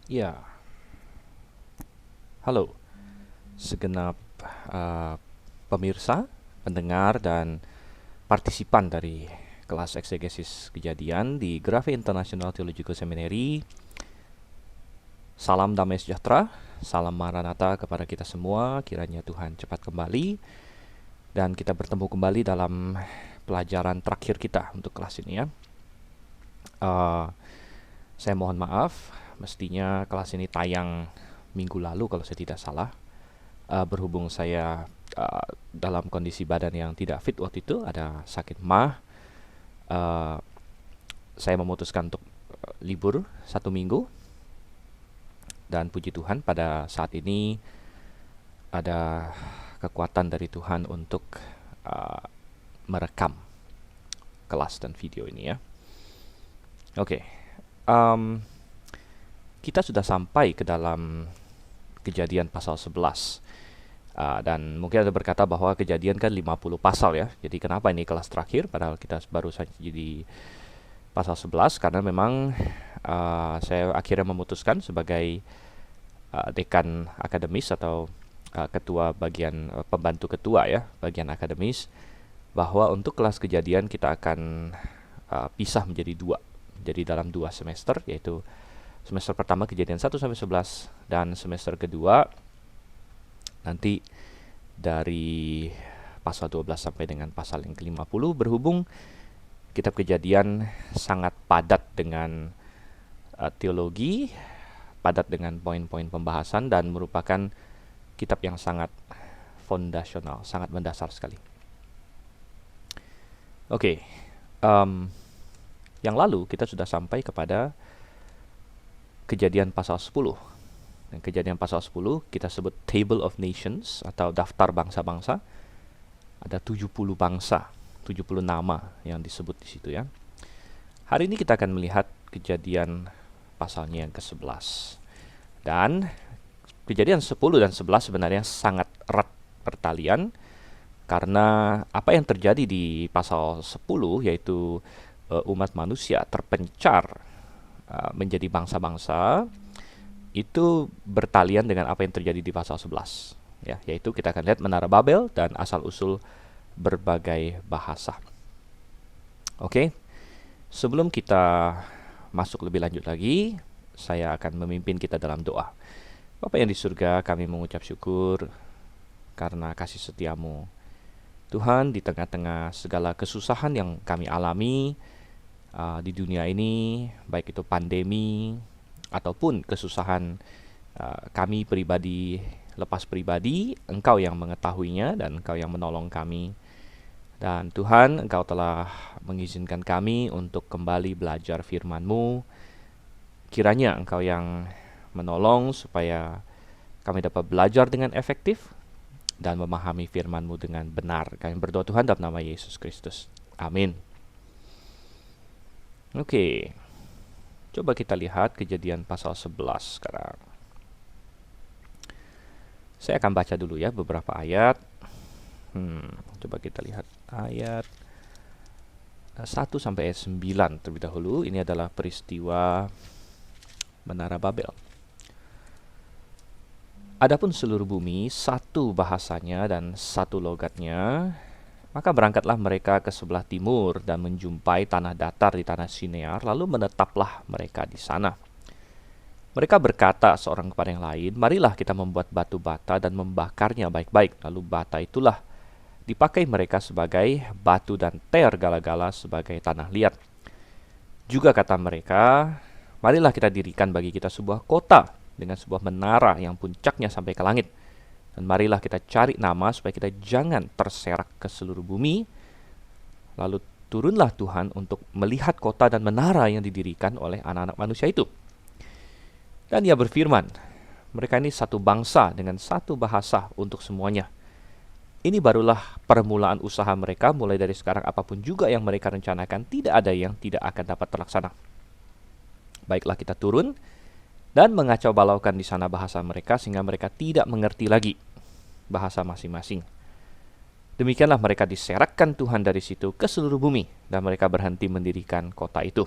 Ya, halo segenap uh, pemirsa, pendengar, dan partisipan dari kelas eksegesis kejadian di Grafe International Theological Seminary. Salam damai sejahtera, salam Maranatha kepada kita semua. Kiranya Tuhan cepat kembali dan kita bertemu kembali dalam pelajaran terakhir kita untuk kelas ini ya. Uh, saya mohon maaf, mestinya kelas ini tayang minggu lalu kalau saya tidak salah. Berhubung saya dalam kondisi badan yang tidak fit waktu itu, ada sakit mah, uh, saya memutuskan untuk libur 1 minggu. Dan puji Tuhan pada saat ini ada kekuatan dari Tuhan untuk uh, merekam kelas dan video ini ya. Oke, um, kita sudah sampai ke dalam Kejadian pasal 11. Dan mungkin ada berkata bahwa Kejadian kan 50 pasal ya. Jadi kenapa ini kelas terakhir padahal kita baru saja di pasal 11? Karena memang saya akhirnya memutuskan sebagai dekan akademis atau ketua bagian pembantu ketua ya, bagian akademis, bahwa untuk kelas Kejadian kita akan pisah menjadi dua. Jadi dalam 2 semester, yaitu semester pertama Kejadian 1 sampai 11 dan semester kedua nanti dari pasal 12 sampai dengan pasal yang ke-50. Berhubung kitab Kejadian sangat padat dengan teologi, padat dengan poin-poin pembahasan, dan merupakan kitab yang sangat fondasional, sangat mendasar sekali. Oke, yang lalu kita sudah sampai kepada Kejadian pasal 10. Dan Kejadian pasal 10 kita sebut Table of Nations atau daftar bangsa-bangsa. Ada 70 bangsa, 70 nama yang disebut di situ ya. Hari ini kita akan melihat Kejadian pasalnya yang ke-11. Dan Kejadian 10 dan 11 sebenarnya sangat erat pertalian, karena apa yang terjadi di pasal 10 yaitu umat manusia terpencar menjadi bangsa-bangsa, itu bertalian dengan apa yang terjadi di pasal 11 ya, yaitu kita akan lihat Menara Babel dan asal-usul berbagai bahasa. Oke. Sebelum kita masuk lebih lanjut lagi, saya akan memimpin kita dalam doa. Bapa yang di surga, kami mengucap syukur karena kasih setiamu. Tuhan, di tengah-tengah segala kesusahan yang kami alami di dunia ini, baik itu pandemi ataupun kesusahan kami pribadi, lepas pribadi, Engkau yang mengetahuinya dan Engkau yang menolong kami. Dan Tuhan, Engkau telah mengizinkan kami untuk kembali belajar firman-Mu. Kiranya Engkau yang menolong supaya kami dapat belajar dengan efektif dan memahami firman-Mu dengan benar. Kami berdoa Tuhan dalam nama Yesus Kristus. Amin. Oke. Coba kita lihat Kejadian pasal 11 sekarang. Saya akan baca dulu ya beberapa ayat. Coba kita lihat ayat 1 sampai ayat 9 terlebih dahulu. Ini adalah peristiwa Menara Babel. Adapun seluruh bumi satu bahasanya dan satu logatnya, maka berangkatlah mereka ke sebelah timur dan menjumpai tanah datar di tanah Sinear, lalu menetaplah mereka di sana. Mereka berkata seorang kepada yang lain, marilah kita membuat batu bata dan membakarnya baik-baik. Lalu bata itulah dipakai mereka sebagai batu dan ter gala-gala sebagai tanah liat. Juga kata mereka, marilah kita dirikan bagi kita sebuah kota dengan sebuah menara yang puncaknya sampai ke langit. Dan marilah kita cari nama supaya kita jangan terserak ke seluruh bumi. Lalu turunlah Tuhan untuk melihat kota dan menara yang didirikan oleh anak-anak manusia itu. Dan ia berfirman, mereka ini satu bangsa dengan satu bahasa untuk semuanya. Ini barulah permulaan usaha mereka. Mulai dari sekarang apapun juga yang mereka rencanakan, tidak ada yang tidak akan dapat terlaksana. Baiklah kita turun dan mengacau balaukan di sana bahasa mereka, sehingga mereka tidak mengerti lagi bahasa masing-masing. Demikianlah mereka diserakkan Tuhan dari situ ke seluruh bumi, dan mereka berhenti mendirikan kota itu.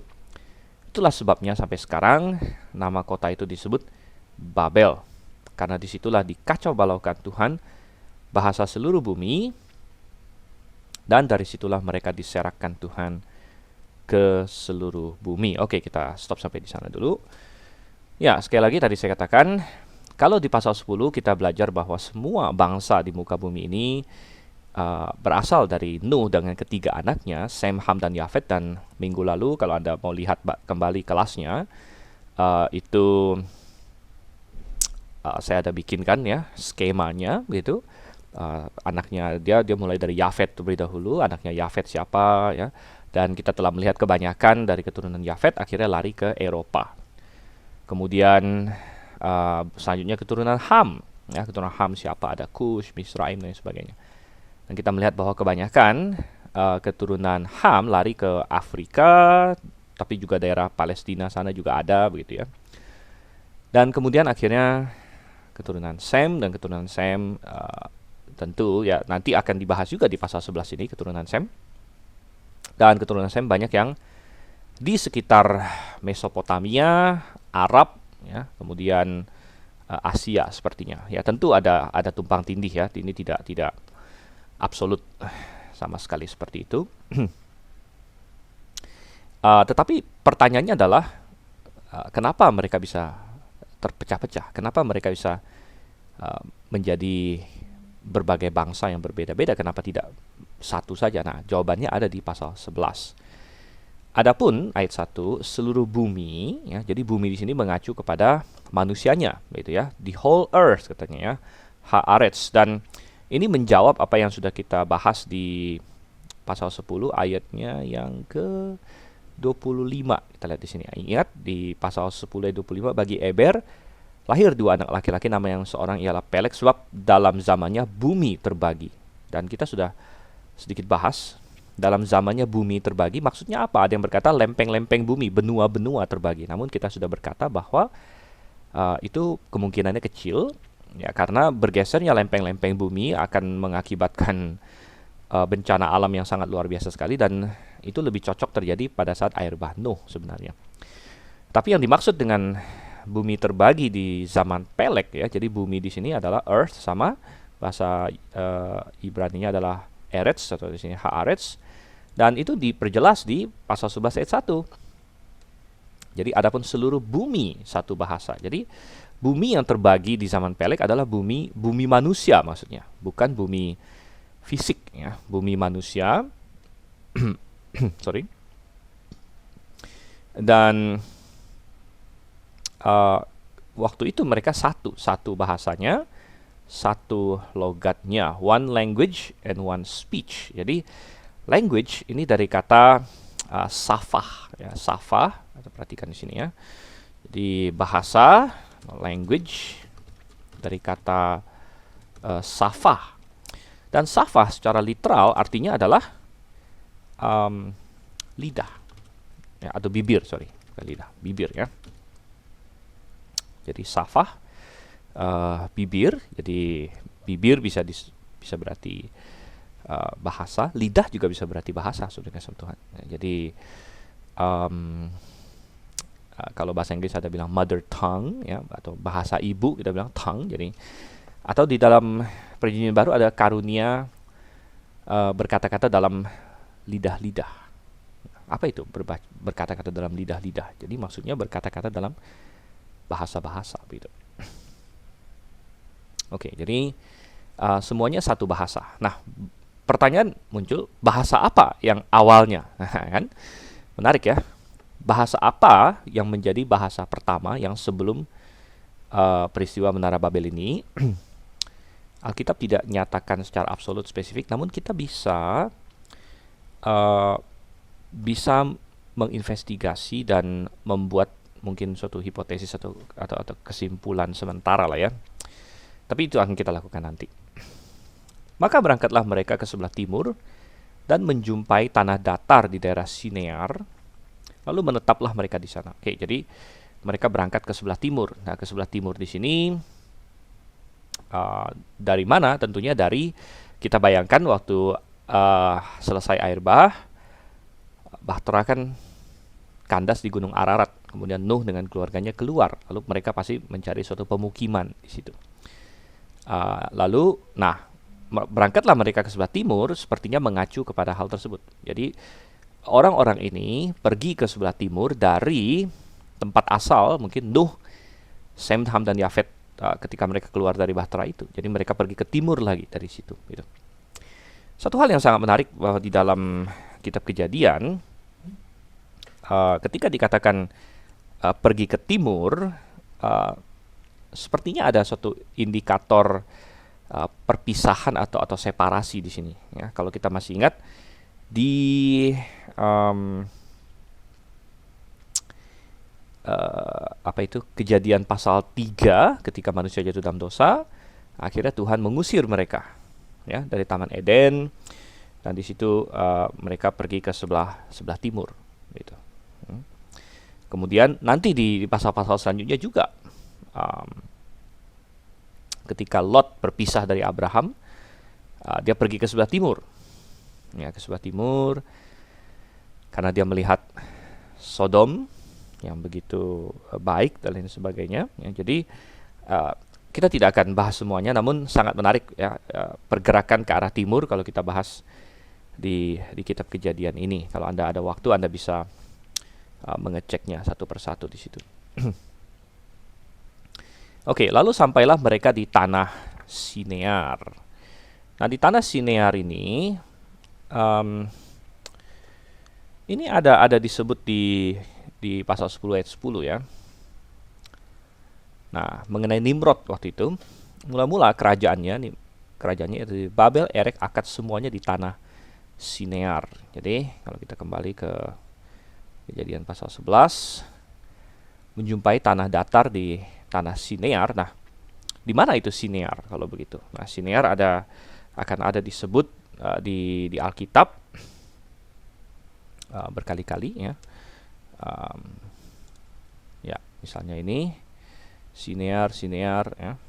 itulah sebabnya sampai sekarang nama kota itu disebut Babel. Karena disitulah dikacau balaukan Tuhan bahasa seluruh bumi, dan dari situlah mereka diserakkan Tuhan ke seluruh bumi. Oke, kita stop sampai di sana dulu. Ya, sekali lagi tadi saya katakan, kalau di pasal 10 kita belajar bahwa semua bangsa di muka bumi ini berasal dari Nuh dengan ketiga anaknya, Sem, Ham, dan Yafet. Dan minggu lalu kalau Anda mau lihat kembali kelasnya, itu saya ada bikinkan ya skemanya gitu. Anaknya dia mulai dari Yafet terlebih dahulu. Anaknya Yafet siapa ya? Dan kita telah melihat kebanyakan dari keturunan Yafet akhirnya lari ke Eropa. Kemudian selanjutnya keturunan Ham ya. Keturunan Ham siapa? Ada Kush, Misraim, dan sebagainya. Dan kita melihat bahwa kebanyakan keturunan Ham lari ke Afrika, tapi juga daerah Palestina sana juga ada begitu ya. Dan kemudian akhirnya keturunan Sem, dan keturunan Sem tentu ya nanti akan dibahas juga di pasal 11 ini, keturunan Sem. Dan keturunan Sem banyak yang di sekitar Mesopotamia, Arab ya, kemudian Asia sepertinya. Ya tentu ada tumpang tindih ya. Ini tidak absolut sama sekali seperti itu. Tetapi pertanyaannya adalah kenapa mereka bisa terpecah-pecah? Kenapa mereka bisa menjadi berbagai bangsa yang berbeda-beda? Kenapa tidak satu saja? Nah, jawabannya ada di pasal 11. Adapun ayat 1, seluruh bumi ya. Jadi bumi di sini mengacu kepada manusianya gitu ya. The whole earth katanya ya. Haaretz. Dan ini menjawab apa yang sudah kita bahas di pasal 10 ayatnya yang ke 25. Kita lihat di sini. Ingat di pasal 10 ayat 25, bagi Eber lahir dua anak laki-laki, nama yang seorang ialah Pelek, sebab dalam zamannya bumi terbagi. Dan kita sudah sedikit bahas, dalam zamannya bumi terbagi maksudnya apa? Ada yang berkata lempeng-lempeng bumi, benua-benua terbagi. Namun kita sudah berkata bahwa itu kemungkinannya kecil. Ya, karena bergesernya lempeng-lempeng bumi akan mengakibatkan bencana alam yang sangat luar biasa sekali, dan itu lebih cocok terjadi pada saat air bah Nuh sebenarnya. Tapi yang dimaksud dengan bumi terbagi di zaman Pelek ya, jadi bumi di sini adalah earth, sama bahasa Ibrani-nya adalah Eretz atau di sini Haaretz, dan itu diperjelas di pasal 11 ayat 1. Jadi adapun seluruh bumi satu bahasa. Jadi bumi yang terbagi di zaman Pelek adalah bumi manusia maksudnya, bukan bumi fisik ya, bumi manusia. Sorry. Dan waktu itu mereka satu bahasanya, satu logatnya, one language and one speech. Jadi language ini dari kata safah ya, safah. Perhatikan di sini ya. Jadi bahasa, language dari kata safah. Dan safah secara literal artinya adalah lidah ya, atau bibir, bukan lidah, bibir ya. Jadi safah bibir. Jadi bibir bisa berarti bahasa, lidah juga bisa berarti bahasa, saudara kasih Tuhan. Jadi kalau bahasa Inggris ada bilang mother tongue ya, atau bahasa ibu kita bilang tongue. Jadi atau di dalam perjanjian baru ada karunia berkata-kata dalam lidah-lidah. Apa itu berkata-kata dalam lidah-lidah? Jadi maksudnya berkata-kata dalam bahasa-bahasa gitu. Oke, jadi semuanya satu bahasa. Nah, pertanyaan muncul, bahasa apa yang awalnya? Kan menarik ya. Bahasa apa yang menjadi bahasa pertama yang sebelum peristiwa Menara Babel ini? Alkitab tidak nyatakan secara absolut spesifik, namun kita bisa menginvestigasi dan membuat mungkin suatu hipotesis atau kesimpulan sementara lah ya. Tapi itu akan kita lakukan nanti. Maka berangkatlah mereka ke sebelah timur dan menjumpai tanah datar di daerah Sinear. Lalu menetaplah mereka di sana. Oke, jadi mereka berangkat ke sebelah timur. Nah, ke sebelah timur di sini dari mana? Tentunya dari, kita bayangkan waktu selesai air bah, Bahtera kan kandas di Gunung Ararat. Kemudian Nuh dengan keluarganya keluar, lalu mereka pasti mencari suatu pemukiman di situ. Berangkatlah mereka ke sebelah timur, sepertinya mengacu kepada hal tersebut. Jadi orang-orang ini pergi ke sebelah timur dari tempat asal, mungkin Nuh, Sem, Ham, dan Yafet ketika mereka keluar dari Bahtera itu. Jadi mereka pergi ke timur lagi dari situ. Gitu. Satu hal yang sangat menarik bahwa di dalam kitab Kejadian, ketika dikatakan pergi ke timur, sepertinya ada suatu indikator perpisahan atau separasi di sini. Ya, kalau kita masih ingat di Kejadian pasal 3, ketika manusia jatuh dalam dosa, akhirnya Tuhan mengusir mereka ya dari Taman Eden, dan di situ mereka pergi ke sebelah timur gitu. Kemudian nanti di pasal-pasal selanjutnya juga ketika Lot berpisah dari Abraham, dia pergi ke sebelah timur. Ya, ke sebelah timur karena dia melihat Sodom yang begitu baik dan lain sebagainya. Ya, jadi kita tidak akan bahas semuanya, namun sangat menarik ya pergerakan ke arah timur kalau kita bahas di kitab Kejadian ini. Kalau Anda ada waktu, Anda bisa mengeceknya satu persatu di situ. Oke, lalu sampailah mereka di tanah Sinear. Nah, di tanah Sinear ini ada disebut di pasal 10 ayat 10 ya. Nah, mengenai Nimrod waktu itu, mula-mula kerajaannya itu Babel, Erek, Akad, semuanya di tanah Sinear. Jadi, kalau kita kembali ke Kejadian pasal 11, menjumpai tanah datar di tanah Sinear. Nah, di mana itu Sinear kalau begitu? Nah, Sinear akan ada disebut di Alkitab berkali-kali ya. Ya, misalnya ini Sinear ya.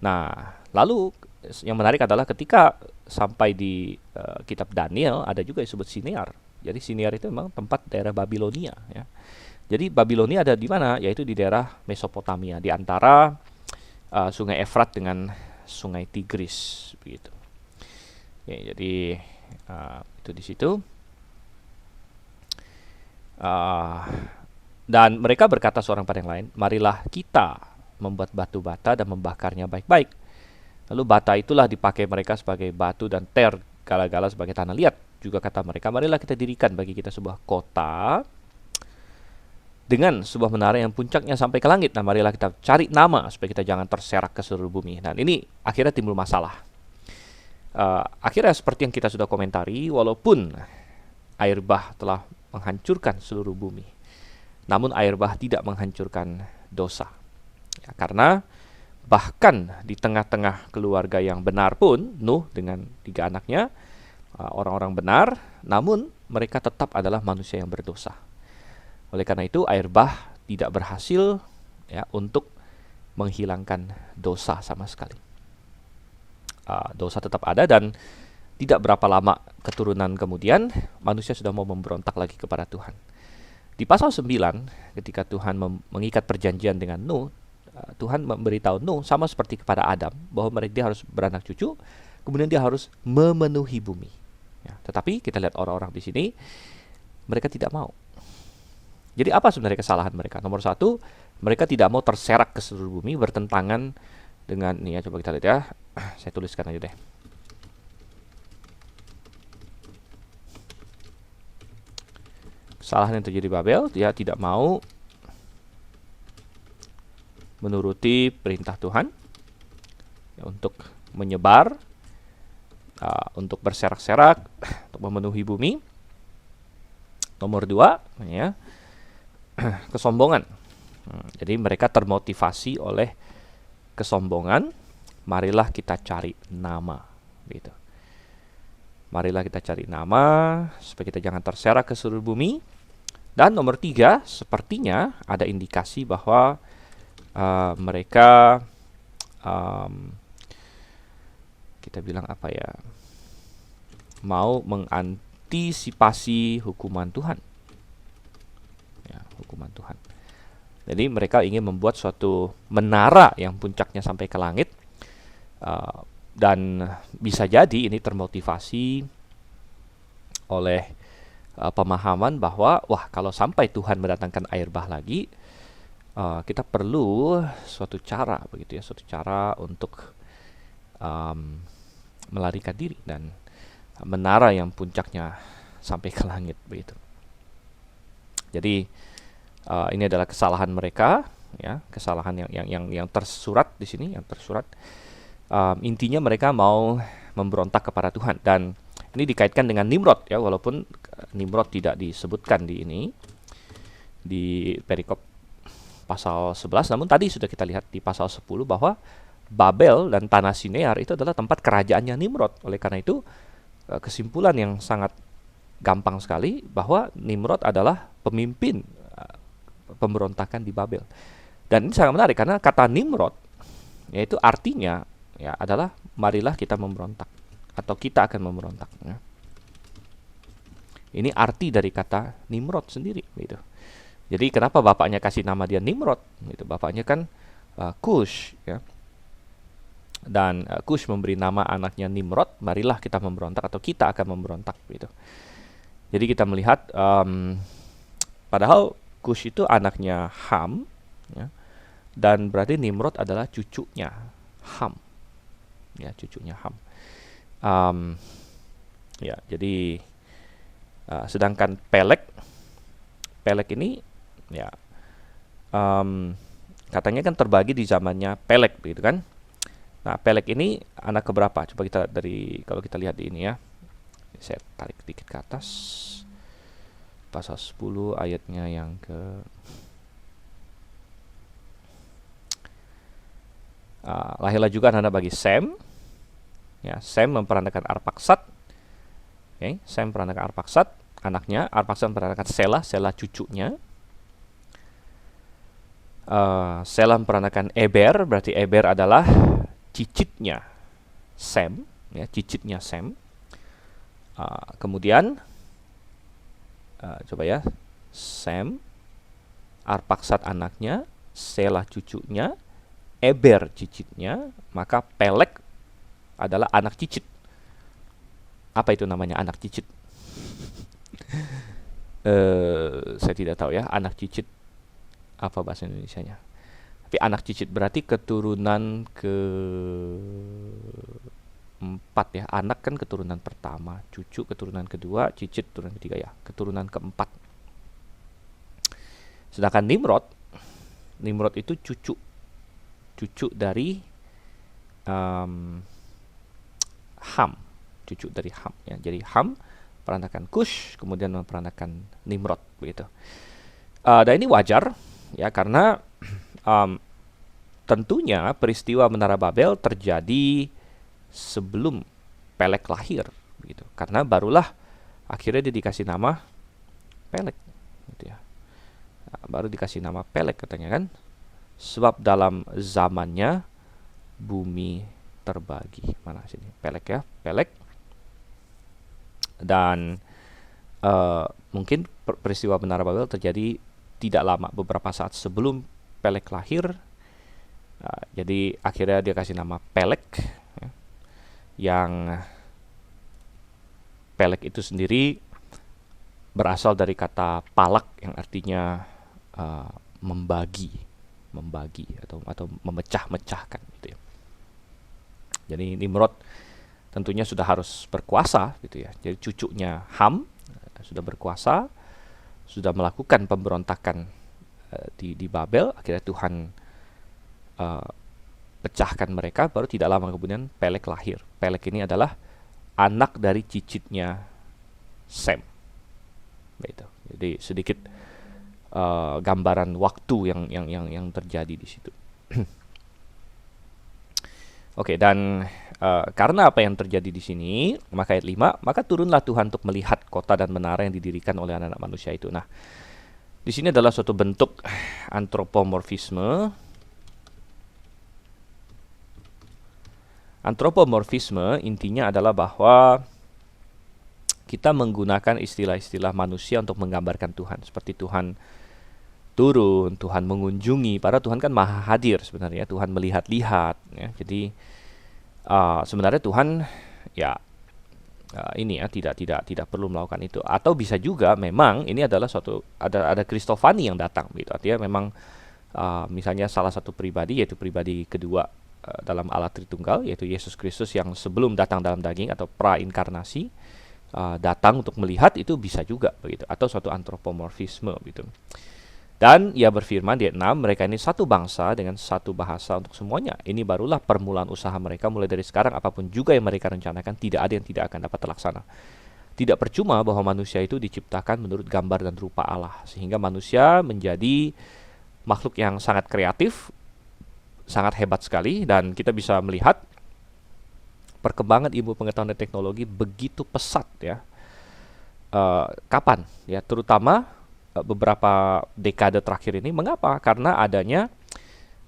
Nah, lalu yang menarik adalah ketika sampai di kitab Daniel ada juga disebut Sinear. Jadi Sinear itu memang tempat daerah Babilonia ya. Jadi Babilonia ada di mana? Yaitu di daerah Mesopotamia, di antara Sungai Efrat dengan Sungai Tigris begitu. Ya, jadi itu di situ. Dan mereka berkata seorang pada yang lain, marilah kita membuat batu bata dan membakarnya baik-baik. Lalu bata itulah dipakai mereka sebagai batu, dan ter gala-gala sebagai tanah liat. Juga kata mereka, marilah kita dirikan bagi kita sebuah kota dengan sebuah menara yang puncaknya sampai ke langit. Nah, marilah kita cari nama supaya kita jangan terserak ke seluruh bumi. Nah, ini akhirnya timbul masalah. Akhirnya seperti yang kita sudah komentari, walaupun air bah telah menghancurkan seluruh bumi, namun air bah tidak menghancurkan dosa. Ya, karena bahkan di tengah-tengah keluarga yang benar pun, Nuh dengan 3 anaknya, orang-orang benar, namun mereka tetap adalah manusia yang berdosa. Oleh karena itu air bah tidak berhasil ya untuk menghilangkan dosa sama sekali. Dosa tetap ada, dan tidak berapa lama keturunan kemudian manusia sudah mau memberontak lagi kepada Tuhan. Di pasal 9, ketika Tuhan mengikat perjanjian dengan Nuh, Tuhan memberitahu Nuh sama seperti kepada Adam bahwa dia harus beranak cucu, kemudian dia harus memenuhi bumi. Ya, tetapi kita lihat orang-orang di sini, mereka tidak mau. Jadi apa sebenarnya kesalahan mereka? Nomor 1, mereka tidak mau terserak ke seluruh bumi, bertentangan dengan nih ya, coba kita lihat ya. Saya tuliskan aja deh. Kesalahan yang terjadi di Babel, dia tidak mau menuruti perintah Tuhan ya, untuk menyebar, untuk berserak-serak, untuk memenuhi bumi. Nomor 2 ya, kesombongan. Jadi mereka termotivasi oleh kesombongan. Marilah kita cari nama gitu. Marilah kita cari nama supaya kita jangan terserak ke seluruh bumi. Dan nomor 3, sepertinya ada indikasi bahwa mereka kita bilang apa ya, mau mengantisipasi hukuman Tuhan. hukuman Tuhan. Jadi mereka ingin membuat suatu menara yang puncaknya sampai ke langit, dan bisa jadi ini termotivasi oleh pemahaman bahwa wah, kalau sampai Tuhan mendatangkan air bah lagi, kita perlu suatu cara begitu ya, suatu cara untuk melarikan diri dan menara yang puncaknya sampai ke langit begitu. Jadi ini adalah kesalahan mereka, ya, kesalahan yang tersurat di sini, yang tersurat. Intinya mereka mau memberontak kepada Tuhan, dan ini dikaitkan dengan Nimrod, ya, walaupun Nimrod tidak disebutkan di ini di perikop pasal 11, namun tadi sudah kita lihat di pasal 10 bahwa Babel dan tanah Sinear itu adalah tempat kerajaannya Nimrod. Oleh karena itu, kesimpulan yang sangat gampang sekali bahwa Nimrod adalah pemimpin pemberontakan di Babel. Dan ini sangat menarik karena kata Nimrod, yaitu artinya ya adalah marilah kita memberontak, atau kita akan memberontak, ya. Ini arti dari kata Nimrod sendiri gitu. Jadi kenapa bapaknya kasih nama dia Nimrod gitu? Bapaknya kan Kush, ya. Dan Kush memberi nama anaknya Nimrod, marilah kita memberontak atau kita akan memberontak gitu. Jadi kita melihat padahal Kush itu anaknya Ham, ya, dan berarti Nimrod adalah cucunya Ham, ya, cucunya Ham. Ya, jadi sedangkan Pelek ini, ya, katanya kan terbagi di zamannya Pelek, begitu kan? Nah, Pelek ini anak keberapa? Coba kita kalau kita lihat di ini, ya. Saya tarik sedikit ke atas. Pasal 10 ayatnya yang ke lahirlah juga anak bagi Sem. Ya, Sem memperandakan Arpaksad. Okay, Sem memperandakan Arpaksad, anaknya. Arpaksad memperandakan Sela cucunya. Sela memperandakan Eber, berarti Eber adalah cicitnya Sem, ya, cicitnya Sem. Kemudian coba ya, Sem, Arpaksad anaknya, Sela cucunya, Eber cicitnya, maka Pelek adalah anak cicit. Apa itu namanya anak cicit? Saya tidak tahu ya, anak cicit apa bahasa Indonesianya. Tapi anak cicit berarti keturunan keempat, ya. Anak kan keturunan pertama, cucu keturunan kedua, cicit keturunan ketiga, ya, keturunan keempat. Sedangkan Nimrod itu cucu dari Ham, cucu dari Ham, ya. Jadi Ham perandakan Kush, kemudian memperandakan Nimrod begitu. Dan ini wajar, ya, karena tentunya peristiwa Menara Babel terjadi sebelum Pelek lahir, begitu. Karena barulah akhirnya dia dikasih nama Pelek, gitu ya. Baru dikasih nama Pelek katanya kan, sebab dalam zamannya bumi terbagi. Mana sini Pelek, ya, Pelek. Dan mungkin peristiwa Menara Babel terjadi tidak lama, beberapa saat sebelum Pelek lahir. Jadi akhirnya dia kasih nama Pelek, ya. Yang Pelek itu sendiri berasal dari kata palak yang artinya membagi atau memecah-mecahkan gitu, ya. Jadi Nimrod tentunya sudah harus berkuasa gitu, ya. Jadi cucunya Ham sudah berkuasa, sudah melakukan pemberontakan di Babel. Akhirnya Tuhan pecahkan mereka, baru tidak lama kemudian Pelek lahir. Pelek ini adalah anak dari cicitnya Sem. Begitu. Jadi sedikit gambaran waktu yang terjadi di situ. Oke, dan karena apa yang terjadi di sini, maka ayat 5, maka turunlah Tuhan untuk melihat kota dan menara yang didirikan oleh anak-anak manusia itu. Nah, di sini adalah suatu bentuk antropomorfisme. Antropomorfisme intinya adalah bahwa kita menggunakan istilah-istilah manusia untuk menggambarkan Tuhan. Seperti Tuhan turun, Tuhan mengunjungi. Padahal Tuhan kan maha hadir sebenarnya, Tuhan melihat-lihat ya. Jadi sebenarnya Tuhan ya ini ya tidak perlu melakukan itu. Atau bisa juga memang ini adalah ada Kristofani yang datang gitu. Artinya memang misalnya salah satu pribadi, yaitu pribadi kedua dalam Allah Tritunggal, yaitu Yesus Kristus yang sebelum datang dalam daging atau prainkarnasi datang untuk melihat, itu bisa juga begitu. Atau suatu antropomorfisme gitu. Dan ia berfirman di 6, mereka ini satu bangsa dengan satu bahasa untuk semuanya. Ini barulah permulaan usaha mereka, mulai dari sekarang apapun juga yang mereka rencanakan, tidak ada yang tidak akan dapat terlaksana. Tidak percuma bahwa manusia itu diciptakan menurut gambar dan rupa Allah, sehingga manusia menjadi makhluk yang sangat kreatif, sangat hebat sekali, dan kita bisa melihat perkembangan ilmu pengetahuan dan teknologi begitu pesat ya. Kapan ya, terutama beberapa dekade terakhir ini. Mengapa? Karena adanya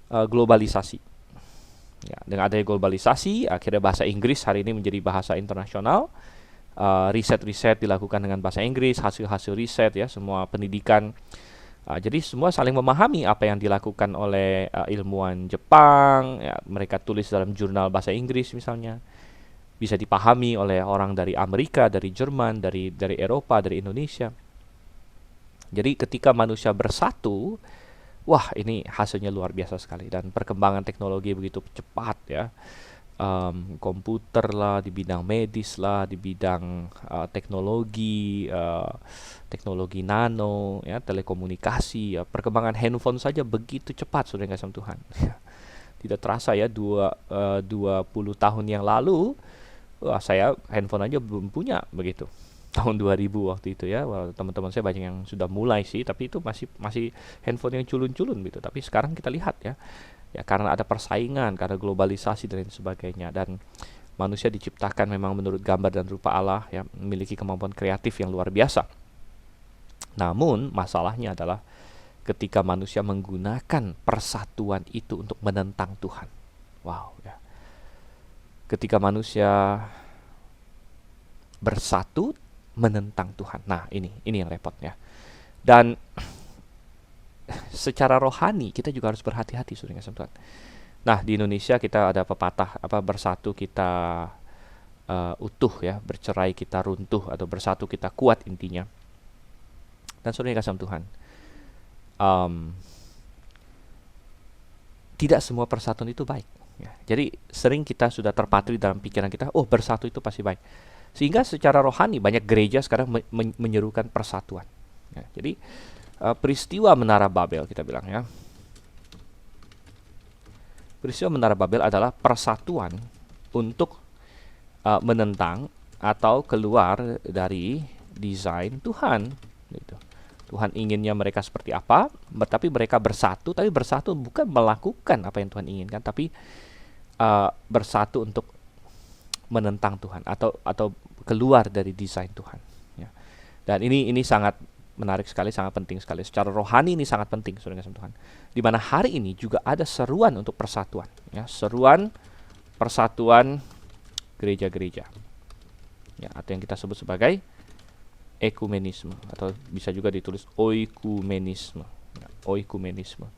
globalisasi. Ya, dengan adanya globalisasi, akhirnya bahasa Inggris hari ini menjadi bahasa internasional. Riset-riset dilakukan dengan bahasa Inggris, hasil-hasil riset ya, semua pendidikan. Jadi semua saling memahami apa yang dilakukan oleh ilmuwan Jepang. Ya, mereka tulis dalam jurnal bahasa Inggris misalnya. Bisa dipahami oleh orang dari Amerika, dari Jerman, dari Eropa, dari Indonesia. Jadi ketika manusia bersatu, wah ini hasilnya luar biasa sekali. Dan perkembangan teknologi begitu cepat ya. Komputer lah, di bidang medis lah, di bidang teknologi nano ya, telekomunikasi ya, perkembangan handphone saja begitu cepat, sudah kasih Tuhan. Tidak terasa ya, 20 tahun yang lalu saya handphone aja belum punya begitu. Tahun 2000 waktu itu ya. Teman-teman saya banyak yang sudah mulai sih, tapi itu masih handphone yang culun-culun gitu. Tapi sekarang kita lihat ya, karena ada persaingan, karena globalisasi dan lain sebagainya, dan manusia diciptakan memang menurut gambar dan rupa Allah ya, memiliki kemampuan kreatif yang luar biasa. Namun masalahnya adalah ketika manusia menggunakan persatuan itu untuk menentang Tuhan. Wow ya. Ketika manusia bersatu menentang Tuhan. Nah, ini yang repotnya. Dan secara rohani kita juga harus berhati-hati, Saudara Tuhan. Nah, di Indonesia kita ada pepatah bersatu kita utuh ya, bercerai kita runtuh, atau bersatu kita kuat intinya. Dan Saudara kasih Tuhan, tidak semua persatuan itu baik ya. Jadi sering kita sudah terpatri dalam pikiran kita, oh bersatu itu pasti baik. Sehingga secara rohani banyak gereja sekarang menyerukan persatuan ya. Jadi peristiwa Menara Babel, kita bilang ya, peristiwa Menara Babel adalah persatuan untuk menentang atau keluar dari desain Tuhan gitu. Tuhan inginnya mereka seperti apa, tapi mereka bersatu. Tapi bersatu bukan melakukan apa yang Tuhan inginkan, tapi bersatu untuk menentang Tuhan atau keluar dari desain Tuhan ya. Dan ini sangat menarik sekali, sangat penting sekali. Secara rohani ini sangat penting, Saudara Tuhan. Di mana hari ini juga ada seruan untuk persatuan ya, seruan persatuan gereja-gereja ya, atau yang kita sebut sebagai ekumenisme, atau bisa juga ditulis oikumenisme ya, oikumenisme.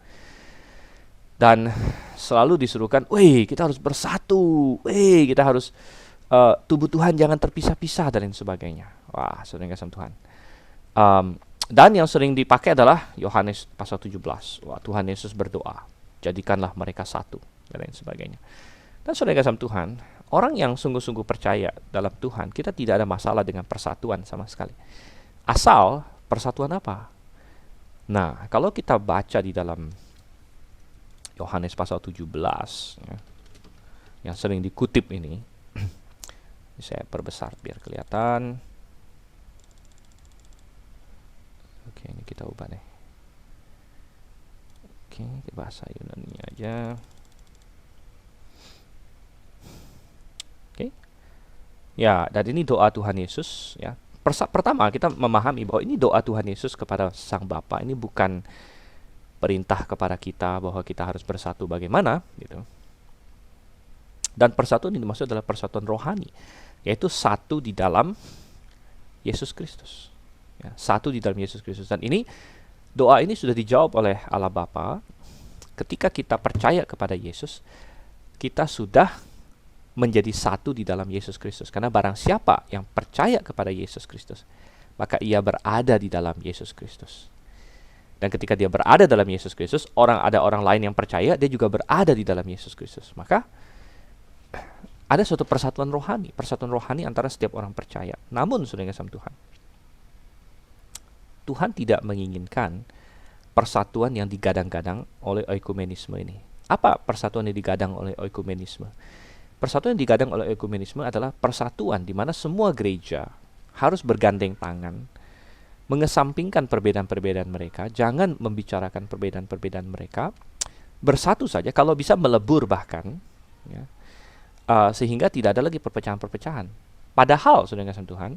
Dan selalu disuruhkan, weh kita harus bersatu, weh kita harus tubuh Tuhan jangan terpisah-pisah dan lain sebagainya. Wah, sering kasih Tuhan. Dan yang sering dipakai adalah Yohanes pasal 17. Wah, Tuhan Yesus berdoa, jadikanlah mereka satu dan lain sebagainya. Dan saudara kasih Tuhan, orang yang sungguh-sungguh percaya dalam Tuhan, kita tidak ada masalah dengan persatuan sama sekali. Asal persatuan apa? Nah, kalau kita baca di dalam Yohanes pasal 17 ya, yang sering dikutip ini, saya perbesar biar kelihatan. Oke, ini kita ubah deh. Oke, ke bahasa Yunani aja. Oke. Ya, dan ini doa Tuhan Yesus ya. Pertama kita memahami bahwa ini doa Tuhan Yesus kepada Sang Bapa, ini bukan perintah kepada kita bahwa kita harus bersatu bagaimana gitu. Dan persatuan ini dimaksud adalah persatuan rohani, yaitu satu di dalam Yesus Kristus ya, satu di dalam Yesus Kristus. Dan ini Doa ini sudah dijawab oleh Allah Bapa. Ketika kita percaya kepada Yesus, kita sudah menjadi satu di dalam Yesus Kristus. Karena barang siapa yang percaya kepada Yesus Kristus, maka ia berada di dalam Yesus Kristus. Dan ketika dia berada dalam Yesus Kristus, ada orang lain yang percaya, dia juga berada di dalam Yesus Kristus. Maka ada suatu persatuan rohani antara setiap orang percaya. Namun, saudara yang kasih Tuhan, Tuhan tidak menginginkan persatuan yang digadang-gadang oleh oikumenisme ini. Apa persatuan yang digadang oleh oikumenisme? Persatuan yang digadang oleh oikumenisme adalah persatuan di mana semua gereja harus bergandeng tangan, mengesampingkan perbedaan-perbedaan mereka, jangan membicarakan perbedaan-perbedaan mereka, bersatu saja, kalau bisa melebur bahkan, ya, sehingga tidak ada lagi perpecahan-perpecahan. Padahal, saudara kasih Tuhan,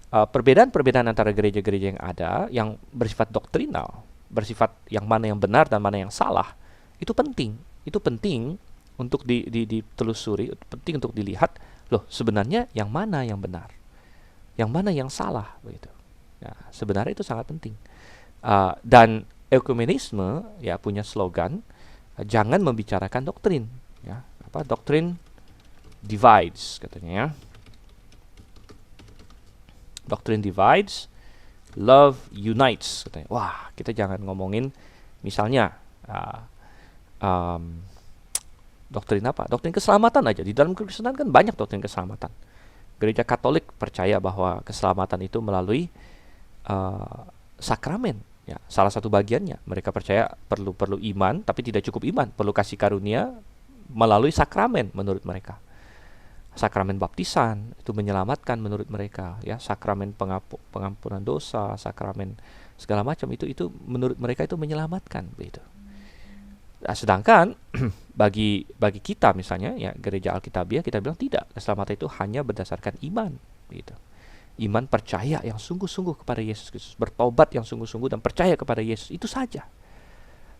perbedaan-perbedaan antara gereja-gereja yang ada, yang bersifat doktrinal, bersifat yang mana yang benar dan mana yang salah, itu penting. Itu penting untuk ditelusuri, penting untuk dilihat, loh sebenarnya yang mana yang benar, yang mana yang salah, begitu. Nah, sebenarnya itu sangat penting. Dan ekumenisme ya punya slogan, jangan membicarakan doktrin. Ya, doktrin divides katanya. Ya. Doktrin divides, love unites katanya. Wah, kita jangan ngomongin misalnya doktrin apa? Doktrin keselamatan aja. Di dalam Kristen kan banyak doktrin keselamatan. Gereja Katolik percaya bahwa keselamatan itu melalui sakramen, ya, salah satu bagiannya. Mereka percaya perlu iman, tapi tidak cukup iman, perlu kasih karunia melalui sakramen menurut mereka. Sakramen baptisan itu menyelamatkan menurut mereka, ya, sakramen pengampunan dosa, sakramen segala macam itu menurut mereka itu menyelamatkan, begitu. Nah, sedangkan bagi kita misalnya, ya, gereja Alkitabiah, kita bilang tidak, keselamatan itu hanya berdasarkan iman, begitu. Iman percaya yang sungguh-sungguh kepada Yesus Kristus, bertobat yang sungguh-sungguh dan percaya kepada Yesus, itu saja.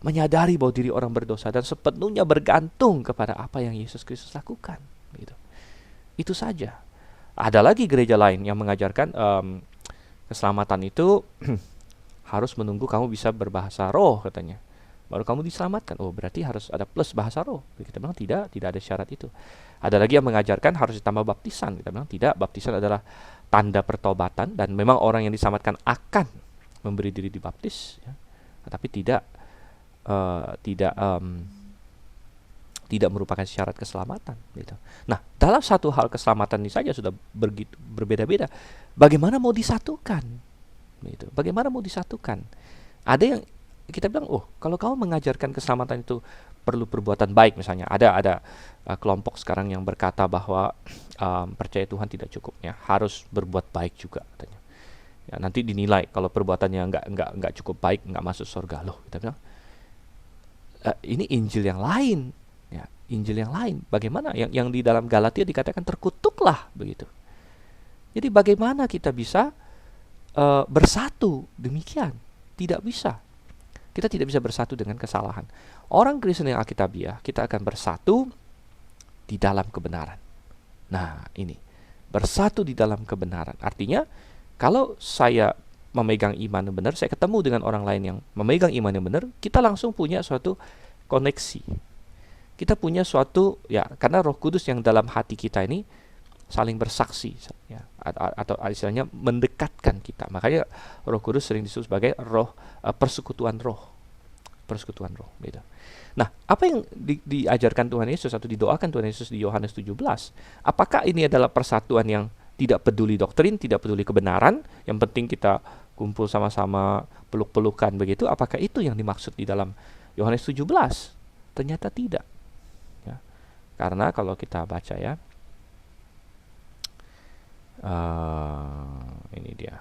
Menyadari bahwa diri orang berdosa dan sepenuhnya bergantung kepada apa yang Yesus Kristus lakukan, gitu. Itu saja. Ada lagi gereja lain yang mengajarkan keselamatan itu harus menunggu kamu bisa berbahasa roh katanya, baru kamu diselamatkan. Oh, berarti harus ada plus bahasa roh. Kita bilang tidak ada syarat itu. Ada lagi yang mengajarkan harus ditambah baptisan. Kita bilang tidak, baptisan adalah tanda pertobatan dan memang orang yang diselamatkan akan memberi diri dibaptis, ya. Tapi tidak merupakan syarat keselamatan, gitu. Nah, dalam satu hal keselamatan ini saja sudah berbeda-beda. Bagaimana mau disatukan? Gitu. Bagaimana mau disatukan? Ada yang kita bilang, oh, kalau kamu mengajarkan keselamatan itu perlu perbuatan baik misalnya. Ada kelompok sekarang yang berkata bahwa percaya Tuhan tidak cukup, ya, harus berbuat baik juga katanya. Ya, nanti dinilai kalau perbuatannya nggak cukup baik, nggak masuk surga. Loh, kita bilang ini Injil yang lain, ya, Injil yang lain. Bagaimana yang di dalam Galatia dikatakan terkutuklah, begitu. Jadi bagaimana kita bisa bersatu demikian? Tidak bisa. Kita tidak bisa bersatu dengan kesalahan. Orang Kristen yang Alkitabiah, kita akan bersatu di dalam kebenaran. Nah, ini bersatu di dalam kebenaran. Artinya, kalau saya memegang iman yang benar, saya ketemu dengan orang lain yang memegang iman yang benar, kita langsung punya suatu koneksi. Kita punya suatu, ya, karena Roh Kudus yang dalam hati kita ini saling bersaksi, ya, atau istilahnya mendekatkan kita. Makanya Roh Kudus sering disebut sebagai roh persekutuan roh, gitu. Nah, apa yang diajarkan Tuhan Yesus atau didoakan Tuhan Yesus di Yohanes 17? Apakah ini adalah persatuan yang tidak peduli doktrin, tidak peduli kebenaran, yang penting kita kumpul sama-sama, peluk-pelukan begitu? Apakah itu yang dimaksud di dalam Yohanes 17? Ternyata tidak. Ya. Karena kalau kita baca, ya, ini dia.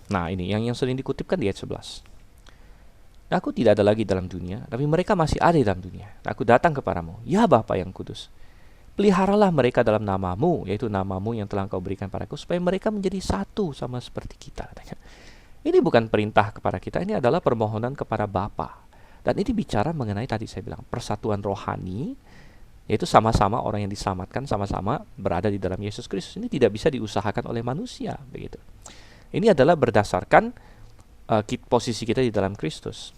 Nah, ini yang sering dikutipkan di ayat 11. Aku tidak ada lagi dalam dunia, tapi mereka masih ada dalam dunia. Aku datang kepadamu, ya Bapa yang kudus. Peliharalah mereka dalam namamu, yaitu namamu yang telah Engkau berikan padaku, supaya mereka menjadi satu sama seperti kita, katanya. Ini bukan perintah kepada kita, ini adalah permohonan kepada Bapa. Dan ini bicara mengenai tadi saya bilang persatuan rohani, yaitu sama-sama orang yang diselamatkan sama-sama berada di dalam Yesus Kristus. Ini tidak bisa diusahakan oleh manusia, begitu. Ini adalah berdasarkan posisi kita di dalam Kristus.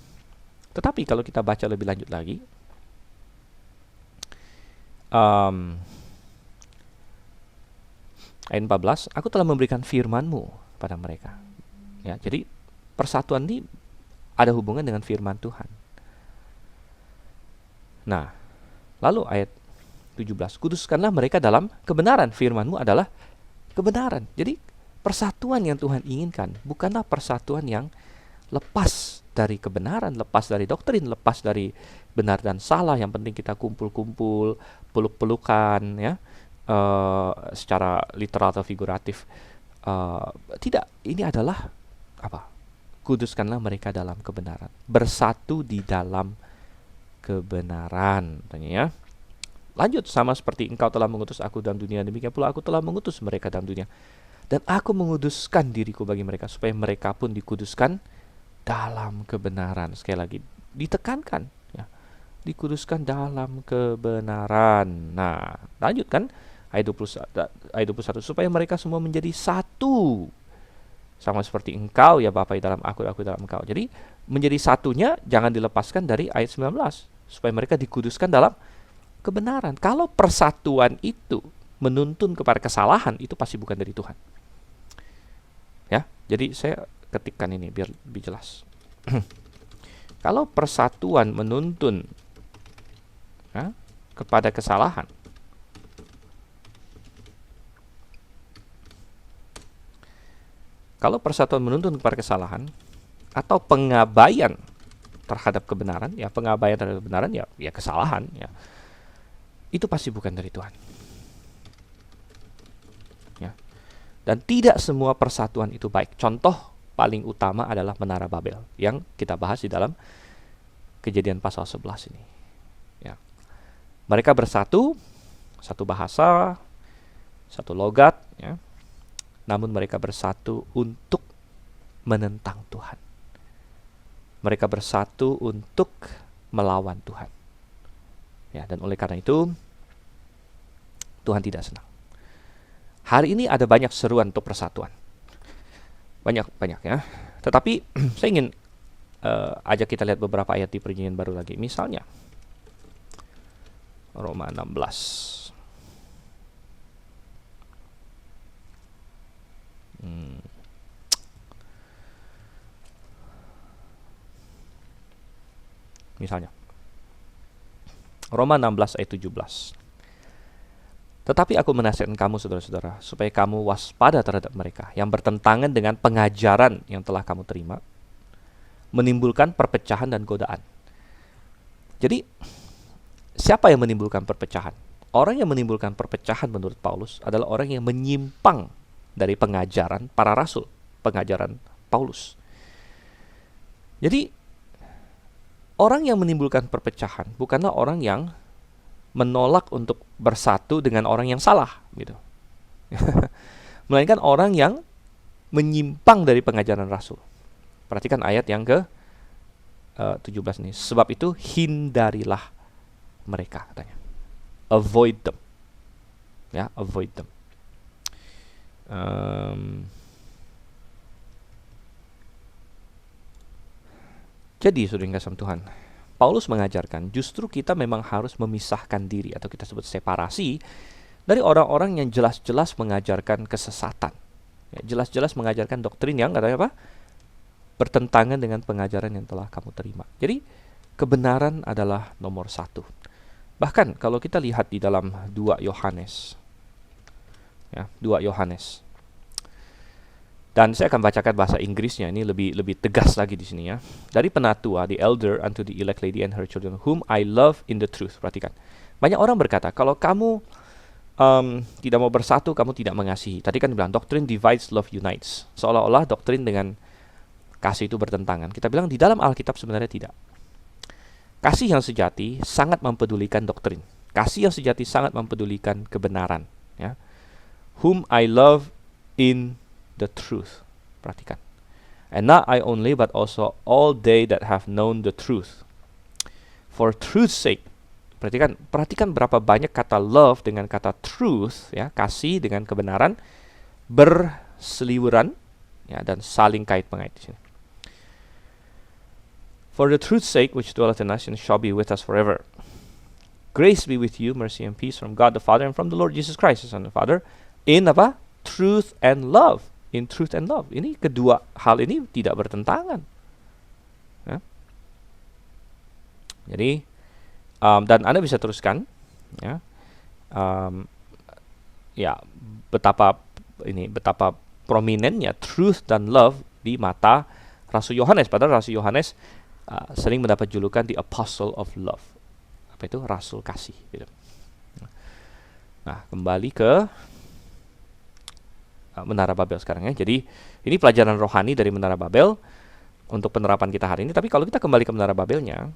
Tetapi kalau kita baca lebih lanjut lagi, ayat 14, aku telah memberikan firman-Mu pada mereka. Ya, jadi persatuan ini ada hubungan dengan firman Tuhan. Nah, lalu ayat 17, kuduskanlah mereka dalam kebenaran. Firman-Mu adalah kebenaran. Jadi persatuan yang Tuhan inginkan bukanlah persatuan yang lepas dari kebenaran, lepas dari doktrin, lepas dari benar dan salah. Yang penting kita kumpul-kumpul, peluk-pelukan, ya, secara literal atau figuratif. Tidak, ini adalah apa? Kuduskanlah mereka dalam kebenaran, bersatu di dalam kebenaran, tanya ya. Lanjut, sama seperti engkau telah mengutus aku dalam dunia, demikian pula aku telah mengutus mereka dalam dunia. Dan aku menguduskan diriku bagi mereka, supaya mereka pun dikuduskan dalam kebenaran. Sekali lagi, ditekankan, ya, dikuduskan dalam kebenaran. Nah, lanjutkan ayat 21, supaya mereka semua menjadi satu, sama seperti engkau, ya Bapa, dalam aku dalam engkau. Jadi, menjadi satunya jangan dilepaskan dari ayat 19, supaya mereka dikuduskan dalam kebenaran. Kalau persatuan itu menuntun kepada kesalahan, itu pasti bukan dari Tuhan. Ya, jadi saya ketikkan ini biar lebih jelas. Kalau persatuan menuntun, ya, kepada kesalahan, kalau persatuan menuntun kepada kesalahan atau pengabaian terhadap kebenaran, ya pengabaian terhadap kebenaran, ya kesalahan, ya, itu pasti bukan dari Tuhan. Ya. Dan tidak semua persatuan itu baik. Contoh paling utama adalah Menara Babel yang kita bahas di dalam Kejadian pasal 11 ini. Ya. Mereka bersatu, satu bahasa, satu logat, ya. Namun mereka bersatu untuk menentang Tuhan. Mereka bersatu untuk melawan Tuhan. Ya, dan oleh karena itu Tuhan tidak senang. Hari ini ada banyak seruan untuk persatuan. Banyak ya. Tetapi saya ingin ajak kita lihat beberapa ayat di Perjanjian Baru lagi. Misalnya Roma 16. Misalnya Roma 16 ayat 17. Tetapi aku menasihatkan kamu, saudara-saudara, supaya kamu waspada terhadap mereka yang bertentangan dengan pengajaran yang telah kamu terima, menimbulkan perpecahan dan godaan. Jadi, siapa yang menimbulkan perpecahan? Orang yang menimbulkan perpecahan menurut Paulus adalah orang yang menyimpang dari pengajaran para rasul, pengajaran Paulus. Jadi, orang yang menimbulkan perpecahan bukanlah orang yang menolak untuk bersatu dengan orang yang salah, gitu. Melainkan orang yang menyimpang dari pengajaran Rasul. Perhatikan ayat yang ke 17 nih. Sebab itu hindarilah mereka, katanya. Avoid them. Ya, avoid them. Jadi, saudara yang kasih Tuhan, Paulus mengajarkan justru kita memang harus memisahkan diri, atau kita sebut separasi, dari orang-orang yang jelas-jelas mengajarkan kesesatan. Ya, jelas-jelas mengajarkan doktrin yang katanya apa? Bertentangan dengan pengajaran yang telah kamu terima. Jadi kebenaran adalah nomor satu. Bahkan kalau kita lihat di dalam 2 Yohanes, ya, 2 Yohanes. Dan saya akan bacakan bahasa Inggrisnya, ini lebih tegas lagi di sini, ya. Dari penatua, the elder unto the elect lady and her children, whom I love in the truth. Perhatikan. Banyak orang berkata, kalau kamu tidak mau bersatu, kamu tidak mengasihi. Tadi kan bilang, doctrine divides, love unites. Seolah-olah doktrin dengan kasih itu bertentangan. Kita bilang di dalam Alkitab sebenarnya tidak. Kasih yang sejati sangat mempedulikan doktrin. Kasih yang sejati sangat mempedulikan kebenaran, ya. Whom I love in the truth. Perhatikan. And not I only, but also all they that have known the truth. For truth's sake. Perhatikan berapa banyak kata love dengan kata truth, ya, kasih dengan kebenaran berseliweran, ya, dan saling kait-mengait di sini. For the truth's sake, which dwelleth in us and shall be with us forever. Grace be with you, mercy and peace from God the Father and from the Lord Jesus Christ, the Son of the Father, in apa? Truth and love. In truth and love. Ini kedua hal ini tidak bertentangan. Ya. Jadi, dan Anda bisa teruskan, ya, ya, betapa prominennya truth dan love di mata Rasul Yohanes. Padahal Rasul Yohanes sering mendapat julukan the Apostle of Love. Apa itu? Rasul kasih. Gitu. Nah, kembali ke Menara Babel sekarang ya. Jadi ini pelajaran rohani dari Menara Babel untuk penerapan kita hari ini. Tapi kalau kita kembali ke Menara Babelnya,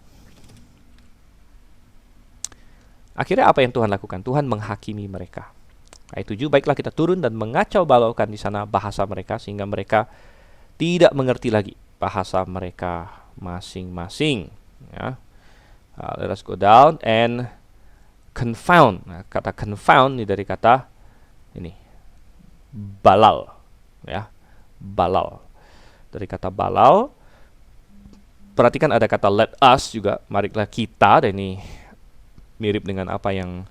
akhirnya apa yang Tuhan lakukan? Tuhan menghakimi mereka. Ayat 7, baiklah kita turun dan mengacau balaukan di sana bahasa mereka sehingga mereka tidak mengerti lagi bahasa mereka masing-masing. Ya. Let us go down and confound. Nah, kata confound ini dari kata ini balal, ya, balal. Dari kata balal. Perhatikan ada kata let us juga, marilah kita. Dan ini mirip dengan apa yang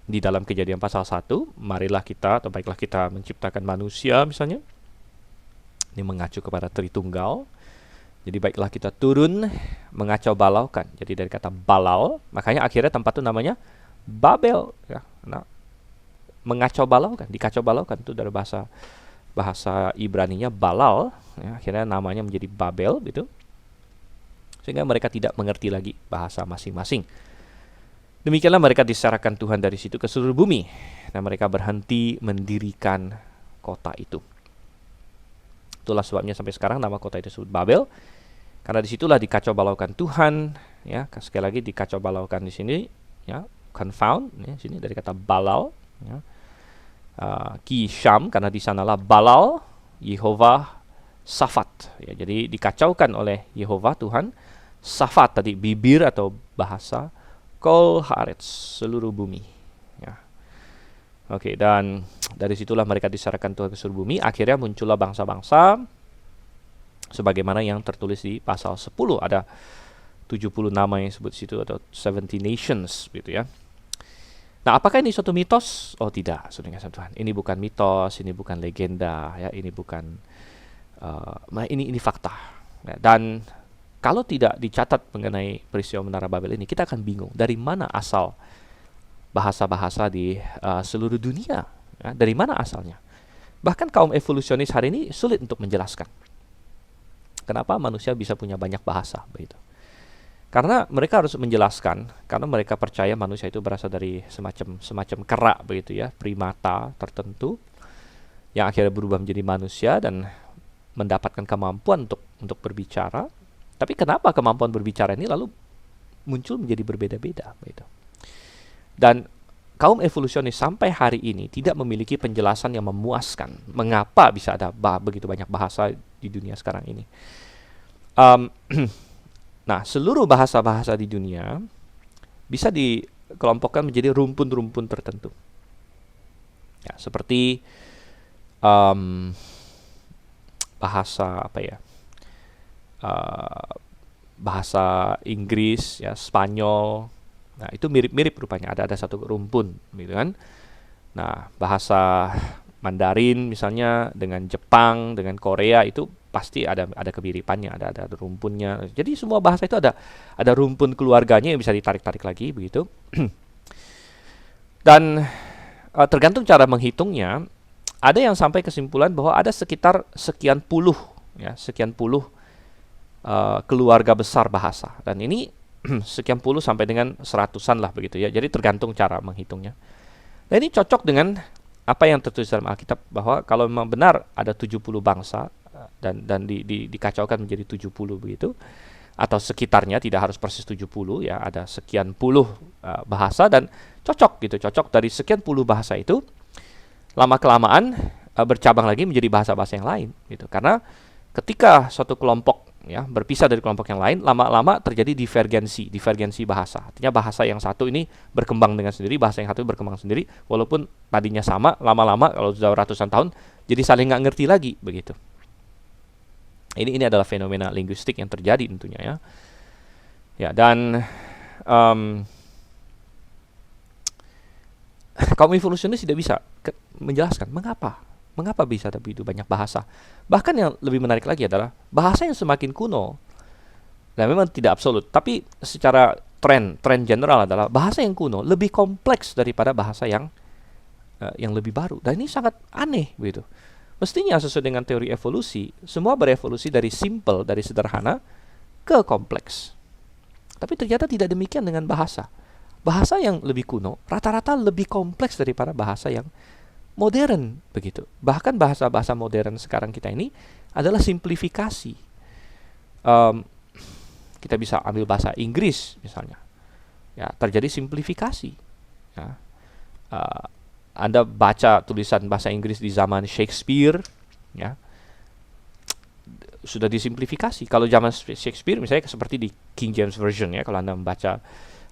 di dalam Kejadian pasal 1, marilah kita atau baiklah kita menciptakan manusia misalnya. Ini mengacu kepada Tritunggal. Jadi baiklah kita turun mengacau balaukan. Jadi dari kata balal, makanya akhirnya tempat itu namanya Babel, ya. Nah, mengacau balaukan, dikacau balaukan itu dari bahasa Ibraninya balal, ya, akhirnya namanya menjadi Babel gitu. Sehingga mereka tidak mengerti lagi bahasa masing-masing. Demikianlah mereka diserahkan Tuhan dari situ ke seluruh bumi, dan mereka berhenti mendirikan kota itu. Itulah sebabnya sampai sekarang nama kota itu disebut Babel, karena disitulah dikacau balaukan Tuhan. Ya, sekali lagi dikacau balaukan di sini, ya, confound. Ya, sini dari kata balal. Ya. Kisham, karena di sanalah Balal, Yehova, Safat. Ya, jadi dikacaukan oleh Yehova Tuhan. Safat tadi bibir atau bahasa. Kol haaretz, seluruh bumi. Ya. Oke, dan dari situlah mereka diserahkan Tuhan ke seluruh bumi. Akhirnya muncullah bangsa-bangsa sebagaimana yang tertulis di pasal 10. Ada 70 nama yang disebut situ, atau 70 nations gitu ya. Nah, apakah ini suatu mitos? Oh tidak, saudara kasih Tuhan. Ini bukan mitos, ini bukan legenda, ya. Ini bukan, ini fakta. Ya, dan kalau tidak dicatat mengenai peristiwa Menara Babel ini, kita akan bingung dari mana asal bahasa-bahasa di seluruh dunia. Ya, dari mana asalnya? Bahkan kaum evolusionis hari ini sulit untuk menjelaskan kenapa manusia bisa punya banyak bahasa begitu. Karena mereka harus menjelaskan, karena mereka percaya manusia itu berasal dari semacam kerak begitu ya, primata tertentu yang akhirnya berubah menjadi manusia dan mendapatkan kemampuan untuk berbicara. Tapi kenapa kemampuan berbicara ini lalu muncul menjadi berbeda-beda begitu. Dan kaum evolusionis sampai hari ini tidak memiliki penjelasan yang memuaskan mengapa bisa ada begitu banyak bahasa di dunia sekarang ini. Nah, seluruh bahasa-bahasa di dunia bisa dikelompokkan menjadi rumpun-rumpun tertentu. Ya, seperti bahasa apa ya? Bahasa Inggris, ya, Spanyol. Nah, itu mirip-mirip rupanya, ada satu rumpun gitu kan. Nah, bahasa Mandarin misalnya dengan Jepang, dengan Korea itu pasti ada kemiripannya, ada rumpunnya. Jadi semua bahasa itu ada rumpun keluarganya yang bisa ditarik-tarik lagi begitu. Dan tergantung cara menghitungnya, ada yang sampai kesimpulan bahwa ada sekitar sekian puluh keluarga besar bahasa. Dan ini sekian puluh sampai dengan seratusan lah begitu ya. Jadi tergantung cara menghitungnya. Nah, ini cocok dengan apa yang tertulis dalam Alkitab, bahwa kalau memang benar ada 70 bangsa dan dikacaukan menjadi 70 begitu, atau sekitarnya, tidak harus persis 70 ya, ada sekian puluh bahasa, dan cocok dari sekian puluh bahasa itu lama kelamaan bercabang lagi menjadi bahasa-bahasa yang lain gitu. Karena ketika suatu kelompok ya berpisah dari kelompok yang lain, lama-lama terjadi divergensi bahasa. Artinya bahasa yang satu ini berkembang dengan sendiri, bahasa yang satu berkembang sendiri, walaupun tadinya sama, lama-lama kalau sudah ratusan tahun jadi saling nggak ngerti lagi begitu. Ini adalah fenomena linguistik yang terjadi tentunya ya. Ya, dan kaum evolusionis tidak bisa menjelaskan mengapa bisa tapi itu banyak bahasa. Bahkan yang lebih menarik lagi adalah bahasa yang semakin kuno. Nah, memang tidak absolut, tapi secara tren general adalah bahasa yang kuno lebih kompleks daripada bahasa yang lebih baru. Dan ini sangat aneh begitu. Mestinya sesuai dengan teori evolusi, semua berevolusi dari simple, dari sederhana ke kompleks. Tapi ternyata tidak demikian dengan bahasa. Bahasa yang lebih kuno rata-rata lebih kompleks daripada bahasa yang modern begitu. Bahkan bahasa-bahasa modern sekarang kita ini adalah simplifikasi. Kita bisa ambil bahasa Inggris misalnya, ya terjadi simplifikasi. Ya. Anda baca tulisan bahasa Inggris di zaman Shakespeare, ya sudah disimplifikasi. Kalau zaman Shakespeare misalnya seperti di King James Version ya, kalau Anda membaca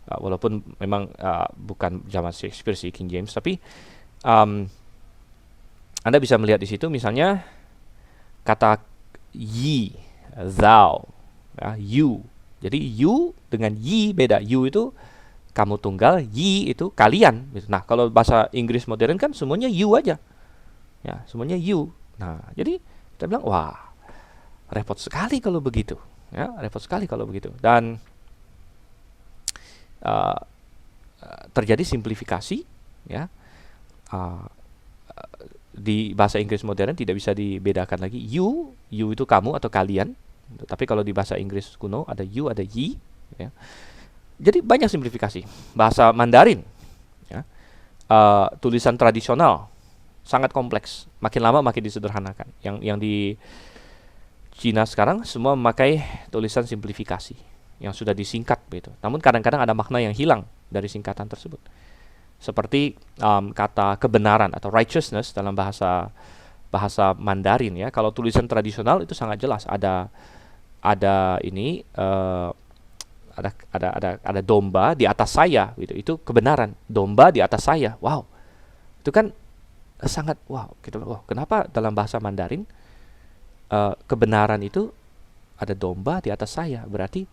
walaupun memang bukan zaman Shakespeare sih King James, tapi Anda bisa melihat di situ misalnya kata ye, thou, ya, you. Jadi you dengan ye beda. You itu kamu tunggal, ye itu kalian. Nah, kalau bahasa Inggris modern kan semuanya you aja. Ya, semuanya you. Nah, jadi kita bilang, wah, repot sekali kalau begitu. Ya, repot sekali kalau begitu. Dan terjadi simplifikasi, ya. Di bahasa Inggris modern tidak bisa dibedakan lagi. You itu kamu atau kalian. Tapi kalau di bahasa Inggris kuno ada you, ada ye. Ya. Jadi banyak simplifikasi. Bahasa Mandarin, ya. Tulisan tradisional sangat kompleks. Makin lama makin disederhanakan. Yang di Cina sekarang semua memakai tulisan simplifikasi yang sudah disingkat begitu. Namun kadang-kadang ada makna yang hilang dari singkatan tersebut. Seperti kata kebenaran atau righteousness dalam bahasa Mandarin ya. Kalau tulisan tradisional itu sangat jelas ada ini ada domba di atas saya gitu. Itu kebenaran, domba di atas saya. Wow. Itu kan sangat wow. Kita wow, kenapa dalam bahasa Mandarin kebenaran itu ada domba di atas saya? Berarti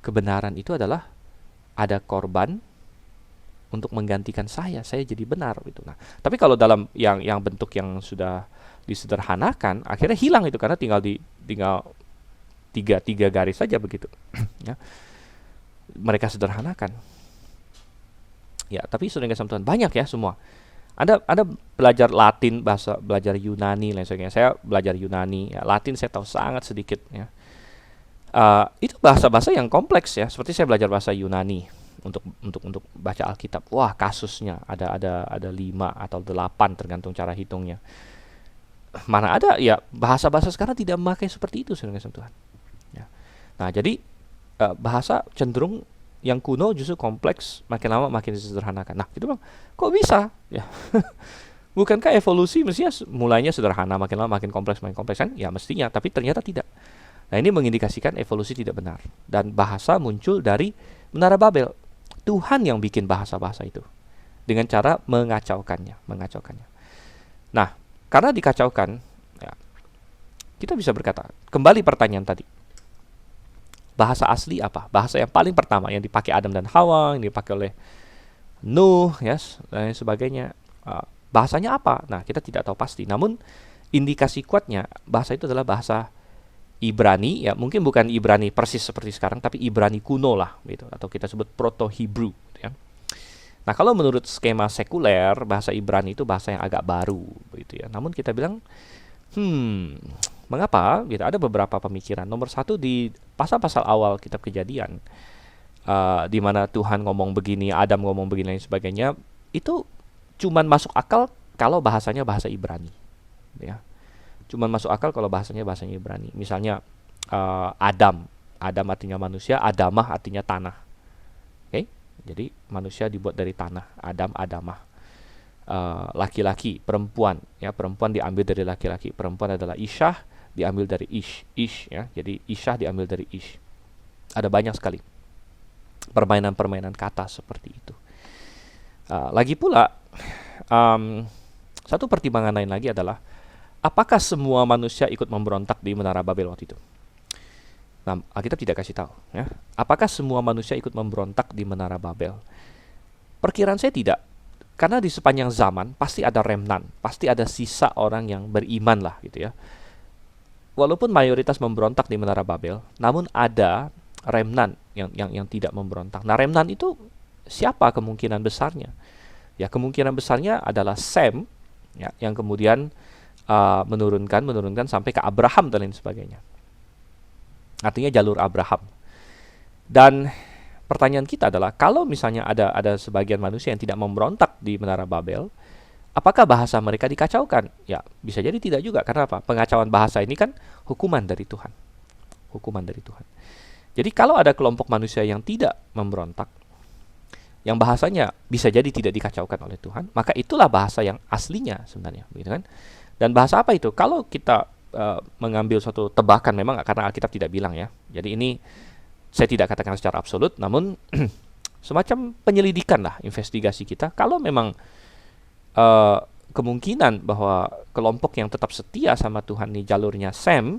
kebenaran itu adalah ada korban untuk menggantikan saya jadi benar gitu. Nah, tapi kalau dalam yang bentuk yang sudah disederhanakan, akhirnya hilang itu karena tinggal tiga garis saja begitu. Ya. Mereka sederhanakan. Ya, tapi sudah nggak sama Tuhan banyak ya semua. Anda belajar Latin, belajar Yunani lain sebagainya. Saya belajar Yunani, ya, Latin saya tahu sangat sedikit ya. Itu bahasa-bahasa yang kompleks ya. Seperti saya belajar bahasa Yunani untuk baca Alkitab. Wah, kasusnya ada 5 atau 8 tergantung cara hitungnya. Mana ada ya bahasa-bahasa sekarang tidak memakai seperti itu saudara Tuhan. Ya. Nah, jadi bahasa cenderung yang kuno justru kompleks, makin lama makin disederhanakan. Nah, gitu Bang. Kok bisa? Ya. Bukankah evolusi mestinya mulainya sederhana, makin lama makin kompleks kan? Ya, mestinya, tapi ternyata tidak. Nah, ini mengindikasikan evolusi tidak benar. Dan bahasa muncul dari Menara Babel. Tuhan yang bikin bahasa-bahasa itu dengan cara mengacaukannya. Nah, karena dikacaukan, ya, kita bisa berkata, kembali pertanyaan tadi. Bahasa asli apa? Bahasa yang paling pertama yang dipakai Adam dan Hawa, yang dipakai oleh Nuh, yes, dan sebagainya. Bahasanya apa? Nah, kita tidak tahu pasti. Namun indikasi kuatnya bahasa itu adalah bahasa Ibrani, ya mungkin bukan Ibrani persis seperti sekarang, tapi Ibrani kuno lah, gitu, atau kita sebut Proto-Hebrew. Ya. Nah, kalau menurut skema sekuler, bahasa Ibrani itu bahasa yang agak baru, begitu ya. Namun kita bilang, mengapa? Gitu, ada beberapa pemikiran. Nomor satu di pasal-pasal awal Kitab Kejadian, di mana Tuhan ngomong begini, Adam ngomong begini, dan sebagainya, itu cuman masuk akal kalau bahasanya bahasa Ibrani, ya. Cuman masuk akal kalau bahasanya Ibrani. Misalnya Adam artinya manusia, Adamah artinya tanah. Oke? Jadi manusia dibuat dari tanah, Adamah. Laki-laki, perempuan, ya perempuan diambil dari laki-laki. Perempuan adalah Isyah, diambil dari Ish, ya. Jadi Isyah diambil dari Ish. Ada banyak sekali permainan-permainan kata seperti itu. Lagi pula, satu pertimbangan lain lagi adalah apakah semua manusia ikut memberontak di Menara Babel waktu itu? Nah, Alkitab tidak kasih tahu. Ya. Apakah semua manusia ikut memberontak di Menara Babel? Perkiraan saya tidak. Karena di sepanjang zaman pasti ada remnant, pasti ada sisa orang yang beriman lah gitu ya. Walaupun mayoritas memberontak di Menara Babel, namun ada remnant yang tidak memberontak. Nah, remnant itu siapa kemungkinan besarnya? Ya, kemungkinan besarnya adalah Sem, ya, yang kemudian menurunkan sampai ke Abraham dan lain sebagainya. Artinya jalur Abraham. Dan pertanyaan kita adalah, kalau misalnya ada sebagian manusia yang tidak memberontak di Menara Babel, apakah bahasa mereka dikacaukan? Ya, bisa jadi tidak juga. Karena apa? Pengacauan bahasa ini kan hukuman dari Tuhan. Hukuman dari Tuhan. Jadi kalau ada kelompok manusia yang tidak memberontak, yang bahasanya bisa jadi tidak dikacaukan oleh Tuhan, maka itulah bahasa yang aslinya sebenarnya, begitu kan? Dan bahasa apa itu? Kalau kita mengambil suatu tebakan, memang karena Alkitab tidak bilang ya. Jadi ini saya tidak katakan secara absolut, namun semacam penyelidikan lah, investigasi kita. Kalau memang kemungkinan bahwa kelompok yang tetap setia sama Tuhan ini jalurnya Sem,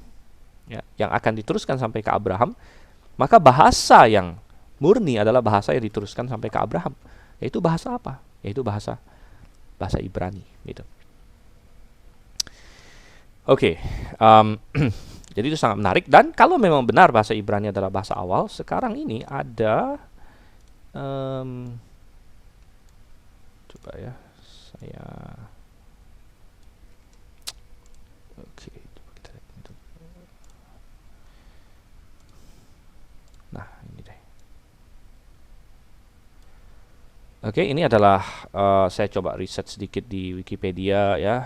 ya, yang akan diteruskan sampai ke Abraham, maka bahasa yang murni adalah bahasa yang diteruskan sampai ke Abraham. Yaitu bahasa apa? Yaitu bahasa Ibrani gitu. Oke, jadi itu sangat menarik. Dan kalau memang benar bahasa Ibrani adalah bahasa awal, sekarang ini ada coba ya, saya oke, coba kita lihat itu. Nah, ini deh. Oke, ini adalah saya coba riset sedikit di Wikipedia ya.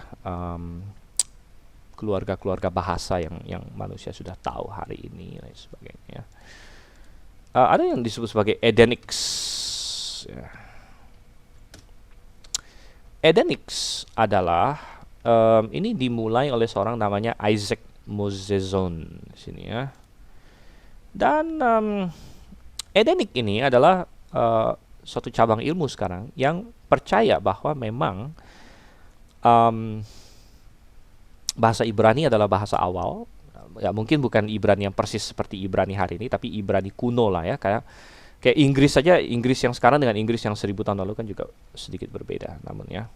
Keluarga-keluarga bahasa yang manusia sudah tahu hari ini dan sebagainya. Ada yang disebut sebagai Edenics. Ya. Edenics adalah ini dimulai oleh seorang namanya Isaac Mosezon sini ya. Dan Edenic ini adalah suatu cabang ilmu sekarang yang percaya bahwa memang bahasa Ibrani adalah bahasa awal. Ya, mungkin bukan Ibrani yang persis seperti Ibrani hari ini, tapi Ibrani kuno lah ya. Kayak Inggris saja, Inggris yang sekarang dengan Inggris yang 1000 tahun lalu kan juga sedikit berbeda. Namun ya,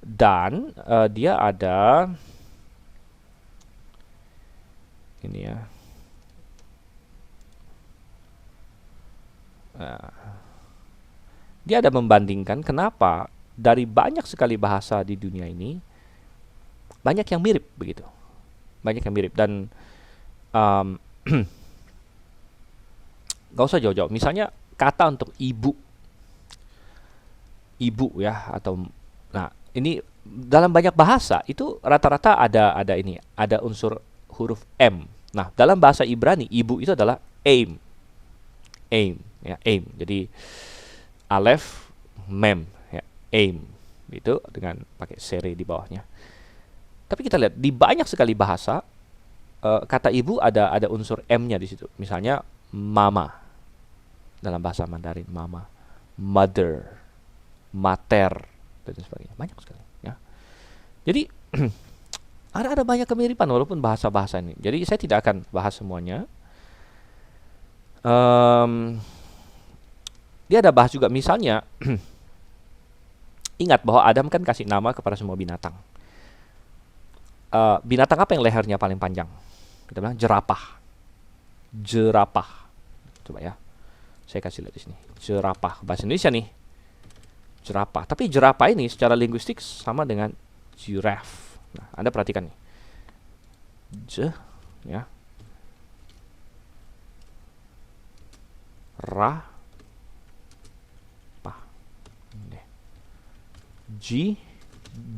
dan dia ada ini ya. Dia ada membandingkan kenapa dari banyak sekali bahasa di dunia ini banyak yang mirip begitu, banyak yang mirip. Dan gak usah jauh-jauh. Misalnya kata untuk ibu ya, atau nah ini dalam banyak bahasa itu rata-rata ada unsur huruf M. Nah, dalam bahasa Ibrani ibu itu adalah aim ya, aim. Jadi alef mem ya, aim itu dengan pakai sere di bawahnya. Tapi kita lihat di banyak sekali bahasa kata ibu ada unsur M-nya di situ. Misalnya mama dalam bahasa Mandarin, mama, mother, mater dan sebagainya. Banyak sekali ya. Jadi ada banyak kemiripan walaupun bahasa-bahasa ini. Jadi saya tidak akan bahas semuanya. Dia ada bahas juga misalnya ingat bahwa Adam kan kasih nama kepada semua binatang. Binatang apa yang lehernya paling panjang? Kita bilang jerapah. Coba ya. Saya kasih lihat di sini. Jerapah, bahasa Indonesia nih. Jerapah. Tapi jerapah ini secara linguistik sama dengan giraffe. Nah, Anda perhatikan nih. Ya.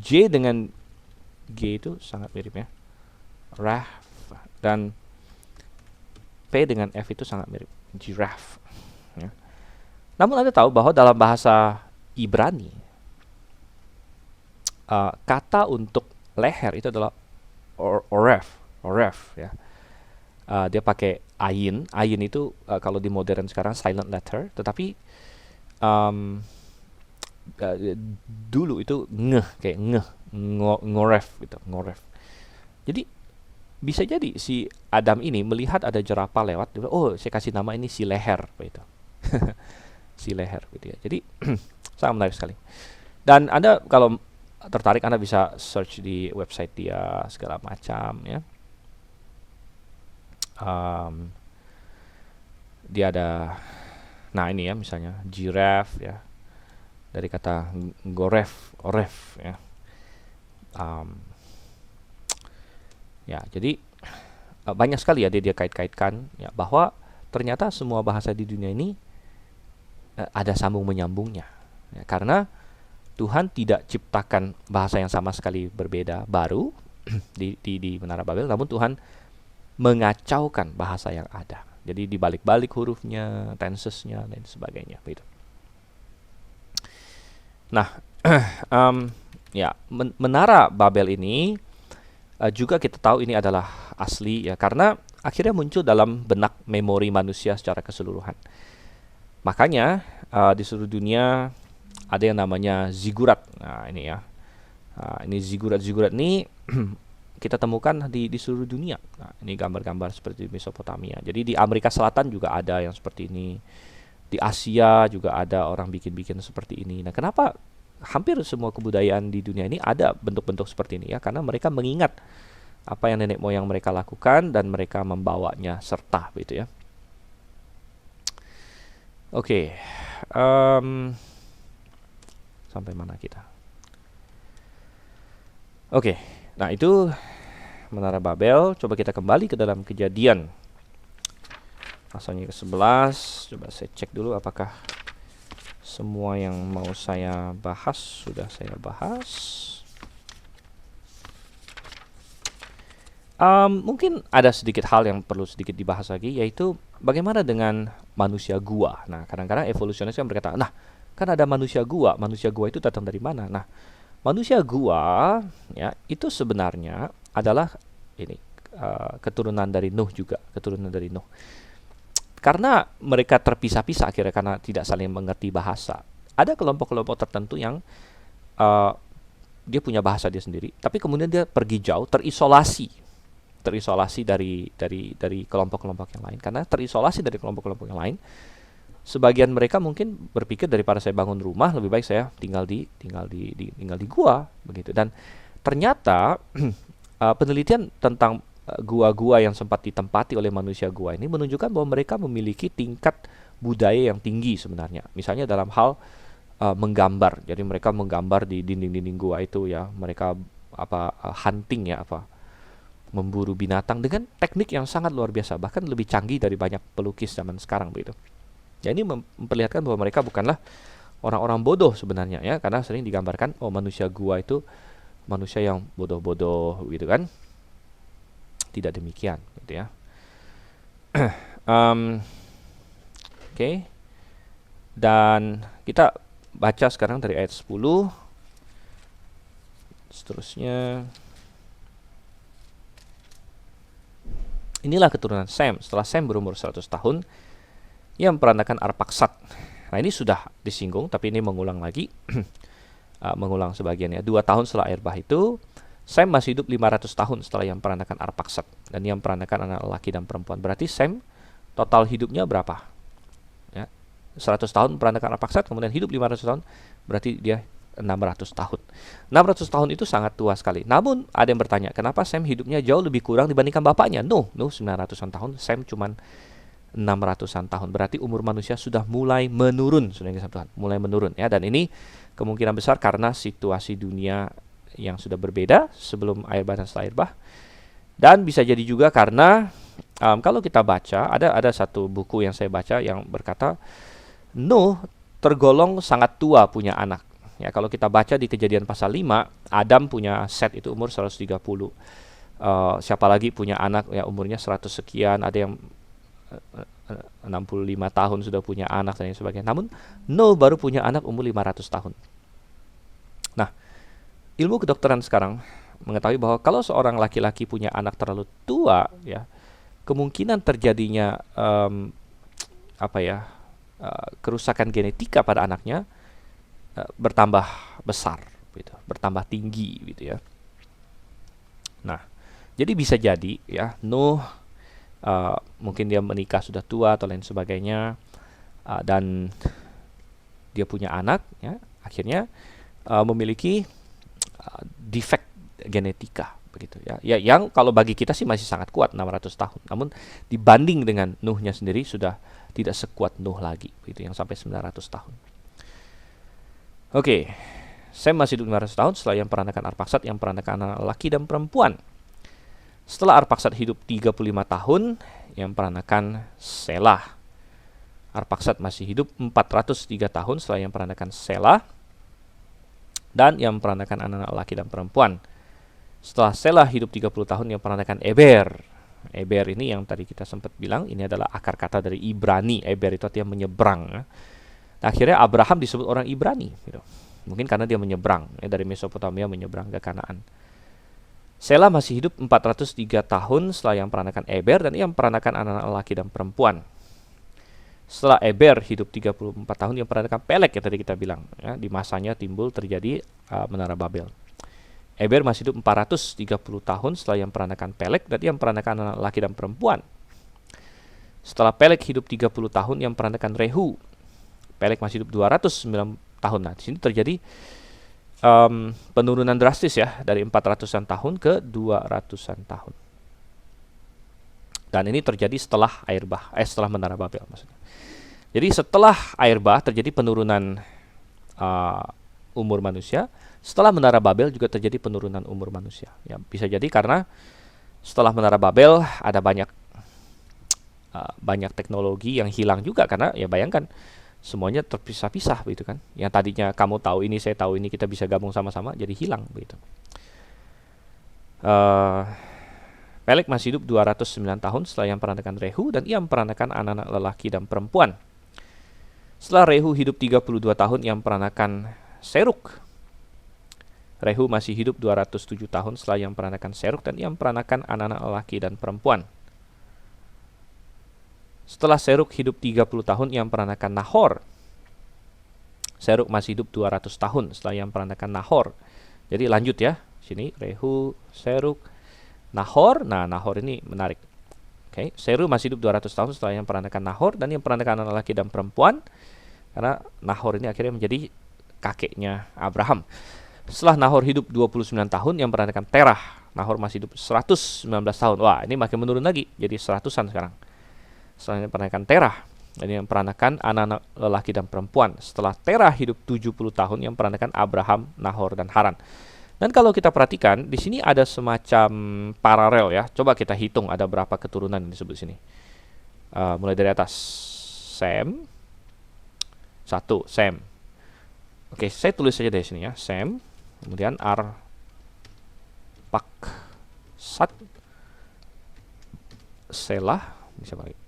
J dengan G itu sangat mirip ya. Raf. Dan P dengan F itu sangat mirip. Giraffe ya. Namun Anda tahu bahwa dalam bahasa Ibrani kata untuk leher itu adalah oref ya. Dia pakai ayin. Ayin itu kalau di modern sekarang silent letter, tetapi uh, dulu itu ngeh, kayak ngeh, ngoref gitu, ngoref. Jadi bisa jadi si Adam ini melihat ada jerapah lewat, dia bilang, oh saya kasih nama ini si leher, gitu. Si leher, gitu ya. Jadi sangat menarik sekali. Dan Anda kalau tertarik, Anda bisa search di website dia segala macam ya. Um, dia ada, nah ini ya misalnya giraffe ya, dari kata goref, oref ya. Um, ya jadi banyak sekali ya dia kait-kaitkan ya bahwa ternyata semua bahasa di dunia ini ada sambung menyambungnya ya, karena Tuhan tidak ciptakan bahasa yang sama sekali berbeda baru di Menara Babel, namun Tuhan mengacaukan bahasa yang ada. Jadi dibalik-balik hurufnya, tensesnya dan sebagainya begitu. Nah, ya Menara Babel ini juga kita tahu ini adalah asli ya, karena akhirnya muncul dalam benak memori manusia secara keseluruhan. Makanya di seluruh dunia ada yang namanya zigurat. Nah ini ya, ini zigurat ini kita temukan di seluruh dunia. Nah, ini gambar-gambar seperti Mesopotamia. Jadi di Amerika Selatan juga ada yang seperti ini. Di Asia juga ada orang bikin-bikin seperti ini. Nah, kenapa hampir semua kebudayaan di dunia ini ada bentuk-bentuk seperti ini ya? Karena mereka mengingat apa yang nenek moyang mereka lakukan dan mereka membawanya serta, gitu ya. Oke, sampai mana kita? Oke, nah itu Menara Babel. Coba kita kembali ke dalam Kejadian pasalnya ke-11. Coba saya cek dulu apakah semua yang mau saya bahas sudah saya bahas. Mungkin ada sedikit hal yang perlu sedikit dibahas lagi, yaitu bagaimana dengan manusia gua. Nah, kadang-kadang evolusionis yang berkata, nah kan ada manusia gua itu datang dari mana? Nah, manusia gua ya itu sebenarnya adalah ini keturunan dari Nuh juga, keturunan dari Nuh. Karena mereka terpisah-pisah akhirnya karena tidak saling mengerti bahasa. Ada kelompok-kelompok tertentu yang dia punya bahasa dia sendiri, tapi kemudian dia pergi jauh, terisolasi dari kelompok-kelompok yang lain. Karena terisolasi dari kelompok-kelompok yang lain, sebagian mereka mungkin berpikir daripada saya bangun rumah lebih baik saya tinggal di gua begitu. Dan ternyata penelitian tentang gua-gua yang sempat ditempati oleh manusia gua ini menunjukkan bahwa mereka memiliki tingkat budaya yang tinggi sebenarnya. Misalnya dalam hal menggambar. Jadi mereka menggambar di dinding-dinding gua itu ya. Mereka hunting ya, memburu binatang dengan teknik yang sangat luar biasa, bahkan lebih canggih dari banyak pelukis zaman sekarang begitu. Ya, ini memperlihatkan bahwa mereka bukanlah orang-orang bodoh sebenarnya ya, karena sering digambarkan manusia gua itu manusia yang bodoh-bodoh gitu kan. Tidak demikian gitu ya. Oke. Dan kita baca sekarang dari ayat 10 seterusnya. Inilah keturunan Sem setelah Sem berumur 100 tahun, yang memperandakan Arpaksad. Nah, ini sudah disinggung, tapi ini mengulang lagi. Mengulang sebagiannya. 2 tahun setelah air bah itu, Sem masih hidup 500 tahun setelah yang memperandakan Arpaksad. Dan yang memperandakan anak laki dan perempuan. Berarti Sem total hidupnya berapa? Ya, 100 tahun memperandakan Arpaksad, kemudian hidup 500 tahun, berarti dia 600 tahun. 600 tahun itu sangat tua sekali. Namun ada yang bertanya, kenapa Sem hidupnya jauh lebih kurang dibandingkan bapaknya? Nuh 900-an tahun, Sem cuman 600-an tahun. Berarti umur manusia sudah mulai menurun, mulai menurun ya. Dan ini kemungkinan besar karena situasi dunia yang sudah berbeda sebelum air bah dan setelah air bah. Dan bisa jadi juga karena kalau kita baca, ada satu buku yang saya baca yang berkata Nuh tergolong sangat tua punya anak. Ya, kalau kita baca di Kejadian pasal 5, Adam punya Set itu umur 130. Siapa lagi punya anak ya umurnya 100 sekian, ada yang 65 tahun sudah punya anak dan sebagainya. Namun Nuh baru punya anak umur 500 tahun. Nah, ilmu kedokteran sekarang mengetahui bahwa kalau seorang laki-laki punya anak terlalu tua ya, kemungkinan terjadinya kerusakan genetika pada anaknya bertambah besar, gitu, bertambah tinggi, gitu ya. Nah, jadi bisa jadi ya Nuh mungkin dia menikah sudah tua atau lain sebagainya, dan dia punya anak, ya, akhirnya memiliki defect genetika, begitu ya. Ya, yang kalau bagi kita sih masih sangat kuat 600 tahun. Namun dibanding dengan Nuhnya sendiri sudah tidak sekuat Nuh lagi, begitu, yang sampai 900 tahun. Oke. Sem masih hidup 500 tahun setelah yang peranakan Arpaksad yang peranakan anak laki dan perempuan. Setelah Arpaksad hidup 35 tahun, yang peranakan Selah. Arpaksad masih hidup 403 tahun setelah yang peranakan Selah dan yang peranakan anak laki dan perempuan. Setelah Selah hidup 30 tahun, yang peranakan Eber. Eber ini yang tadi kita sempat bilang, ini adalah akar kata dari Ibrani. Eber itu artinya menyeberang. Nah, akhirnya Abraham disebut orang Ibrani, gitu. Mungkin karena dia menyeberang, dari Mesopotamia menyeberang ke Kanaan. Selah masih hidup 403 tahun setelah yang peranakan Eber dan yang peranakan anak laki dan perempuan. Setelah Eber hidup 34 tahun, yang peranakan Pelek, yang tadi kita bilang, ya, di masanya timbul terjadi Menara Babel. Eber masih hidup 430 tahun setelah yang peranakan Pelek dan yang peranakan anak laki dan perempuan. Setelah Pelek hidup 30 tahun, yang peranakan Rehu. Pelek masih hidup 209 tahun. Nah, di sini terjadi penurunan drastis ya, dari 400-an tahun ke 200-an tahun. Dan ini terjadi setelah air bah, setelah Menara Babel maksudnya. Jadi setelah air bah terjadi penurunan umur manusia. Setelah Menara Babel juga terjadi penurunan umur manusia. Ya, bisa jadi karena setelah Menara Babel ada banyak teknologi yang hilang juga, karena ya bayangkan semuanya terpisah-pisah, begitu kan. Yang tadinya kamu tahu ini, saya tahu ini, kita bisa gabung sama-sama, jadi hilang, begitu. Pelek masih hidup 209 tahun setelah yang peranakan Rehu dan ia memperanakan anak-anak lelaki dan perempuan. Setelah Rehu hidup 32 tahun, yang peranakan Seruk. Rehu masih hidup 207 tahun setelah yang peranakan Seruk dan ia memperanakan anak-anak lelaki dan perempuan. Setelah Seruk hidup 30 tahun, yang peranakan Nahor. Seruk masih hidup 200 tahun setelah yang peranakan Nahor. Jadi lanjut ya, sini Rehu, Seruk, Nahor. Nah, Nahor ini menarik. Oke, Seruk masih hidup 200 tahun setelah yang peranakan Nahor dan yang peranakan anak laki dan perempuan. Karena Nahor ini akhirnya menjadi kakeknya Abraham. Setelah Nahor hidup 29 tahun, yang peranakan Terah. Nahor masih hidup 119 tahun. Wah, ini makin menurun lagi, jadi 100-an sekarang. Setelah peranakan Terah, dan yang peranakan anak-anak lelaki dan perempuan. Setelah Terah hidup 70 tahun, yang peranakan Abraham, Nahor, dan Haran. Dan kalau kita perhatikan, di sini ada semacam paralel ya. Coba kita hitung ada berapa keturunan yang disebut sini. Mulai dari atas. Sem. 1, Sem. Oke, saya tulis saja dari sini ya. Sem. Kemudian Arpaksad. Selah. Bisa balik.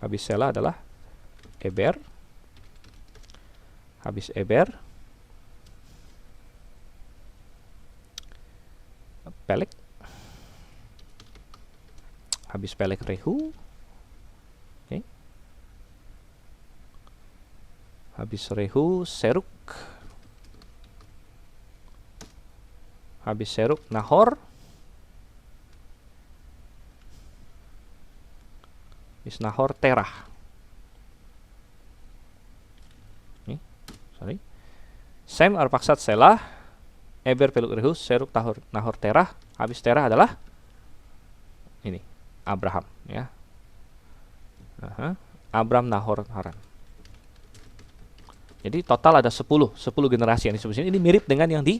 Habis Selah adalah Eber. Habis Eber Pelek. Habis Pelek Rehu. Okay. Habis Rehu Seruk. Habis Seruk Nahor. Habis Nahor Terah. Sem, Arpaksad, Selah, Eber, Peluk, Rehu, Seruk, Nahor, Terah. Habis Terah adalah ini Abraham ya. Abram, Nahor, Haran. Jadi total ada 10 generasi yang disebut sini. Ini mirip dengan yang di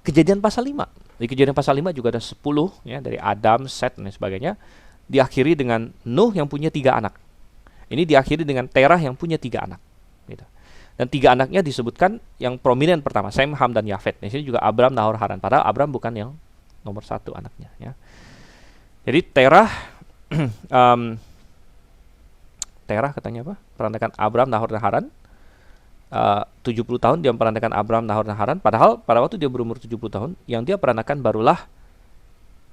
Kejadian pasal 5. Di Kejadian pasal 5 juga ada 10 ya, dari Adam, Set dan sebagainya. Diakhiri dengan Nuh yang punya 3 anak. Ini diakhiri dengan Terah yang punya 3 anak. Gitu. Dan 3 anaknya disebutkan yang prominent pertama, Sem, Ham, dan Yafet. Di sini juga Abram, Nahor, Haran. Padahal Abram bukan yang nomor 1 anaknya. Ya. Jadi Terah, Terah katanya apa? Peranakan Abram, Nahor, dan Haran. 70 tahun dia peranakan Abram, Nahor, dan Haran. Padahal pada waktu dia berumur 70 tahun, yang dia peranakan barulah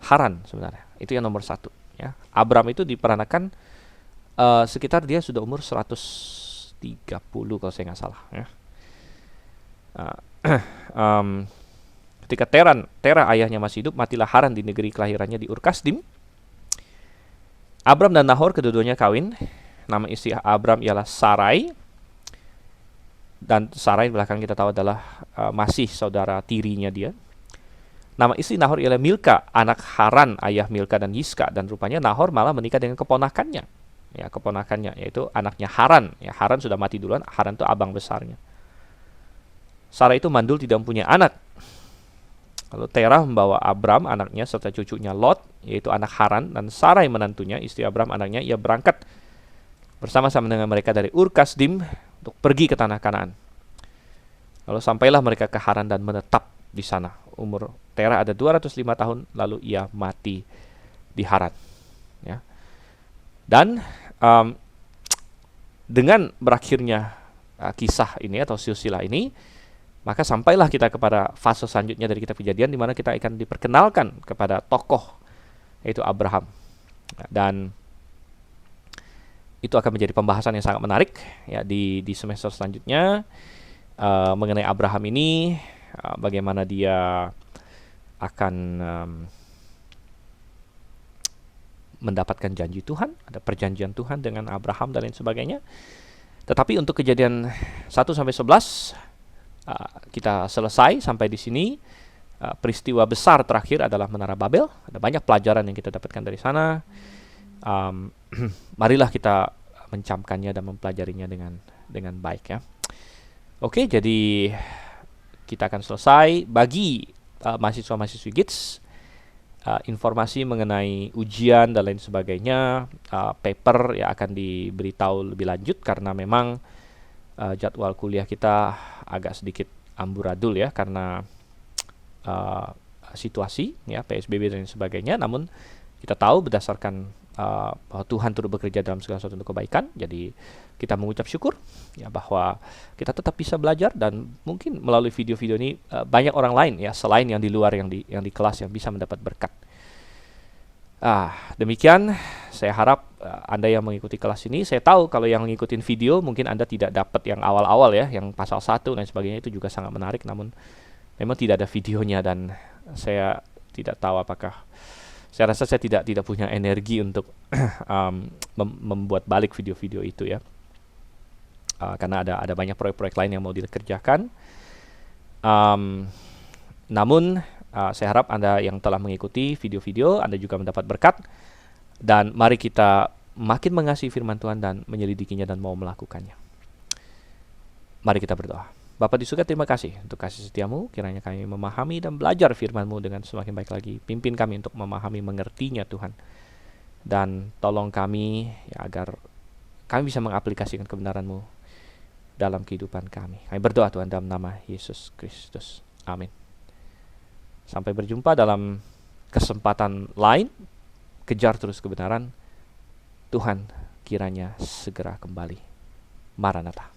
Haran sebenarnya. Itu yang nomor 1. Ya. Abram itu diperanakan sekitar dia sudah umur 130 30 kalau saya nggak salah ya. Ketika Tera ayahnya masih hidup, matilah Haran di negeri kelahirannya di Ur Kasdim. Abram dan Nahor kedua-duanya kawin. Nama istri Abram ialah Sarai. Dan Sarai belakang kita tahu adalah masih saudara tirinya dia. Nama istri Nahor ialah Milka, anak Haran, ayah Milka dan Yiska. Dan rupanya Nahor malah menikah dengan keponakannya. Ya, keponakannya yaitu anaknya Haran. Ya, Haran sudah mati duluan, Haran itu abang besarnya. Sarai itu mandul, tidak mempunyai anak. Lalu Terah membawa Abram anaknya serta cucunya Lot, yaitu anak Haran, dan Sarai menantunya, istri Abram anaknya. Ia berangkat bersama-sama dengan mereka dari Ur Kasdim untuk pergi ke tanah Kanaan. Lalu sampailah mereka ke Haran dan menetap di sana. Umur Terah ada 205 tahun, lalu ia mati di Haran. Ya. Dan dengan berakhirnya kisah ini atau silsilah ini, maka sampailah kita kepada fase selanjutnya dari kitab Kejadian, di mana kita akan diperkenalkan kepada tokoh, yaitu Abraham. Dan itu akan menjadi pembahasan yang sangat menarik ya di semester selanjutnya mengenai Abraham ini, bagaimana dia akan mendapatkan janji Tuhan, ada perjanjian Tuhan dengan Abraham dan lain sebagainya. Tetapi untuk Kejadian 1-11 kita selesai sampai di sini. Peristiwa besar terakhir adalah Menara Babel. Ada banyak pelajaran yang kita dapatkan dari sana. Marilah kita mencamkannya dan mempelajarinya dengan baik ya. Oke, jadi kita akan selesai. Bagi mahasiswa-mahasiswi GITS, informasi mengenai ujian dan lain sebagainya, paper ya akan diberitahu lebih lanjut, karena memang jadwal kuliah kita agak sedikit amburadul ya, karena situasi ya, PSBB dan sebagainya. Namun kita tahu berdasarkan bahwa Tuhan turut bekerja dalam segala sesuatu untuk kebaikan. Jadi kita mengucap syukur ya bahwa kita tetap bisa belajar, dan mungkin melalui video-video ini banyak orang lain ya selain yang di luar, yang di kelas, yang bisa mendapat berkat. Demikian saya harap Anda yang mengikuti kelas ini. Saya tahu kalau yang ngikutin video mungkin Anda tidak dapat yang awal-awal ya, yang pasal 1 dan sebagainya, itu juga sangat menarik, namun memang tidak ada videonya, dan saya tidak tahu apakah, saya rasa saya tidak punya energi untuk membuat balik video-video itu ya, karena ada banyak proyek-proyek lain yang mau dikerjakan. Namun saya harap Anda yang telah mengikuti video-video, Anda juga mendapat berkat, dan mari kita makin mengasihi firman Tuhan dan menyelidikinya dan mau melakukannya. Mari kita berdoa. Bapa di surga, terima kasih untuk kasih setiamu. Kiranya kami memahami dan belajar firman-Mu dengan semakin baik lagi. Pimpin kami untuk memahami, mengertinya Tuhan. Dan tolong kami ya, agar kami bisa mengaplikasikan kebenaran-Mu dalam kehidupan kami. Kami berdoa Tuhan dalam nama Yesus Kristus. Amin. Sampai berjumpa dalam kesempatan lain. Kejar terus kebenaran. Tuhan kiranya segera kembali. Maranatha.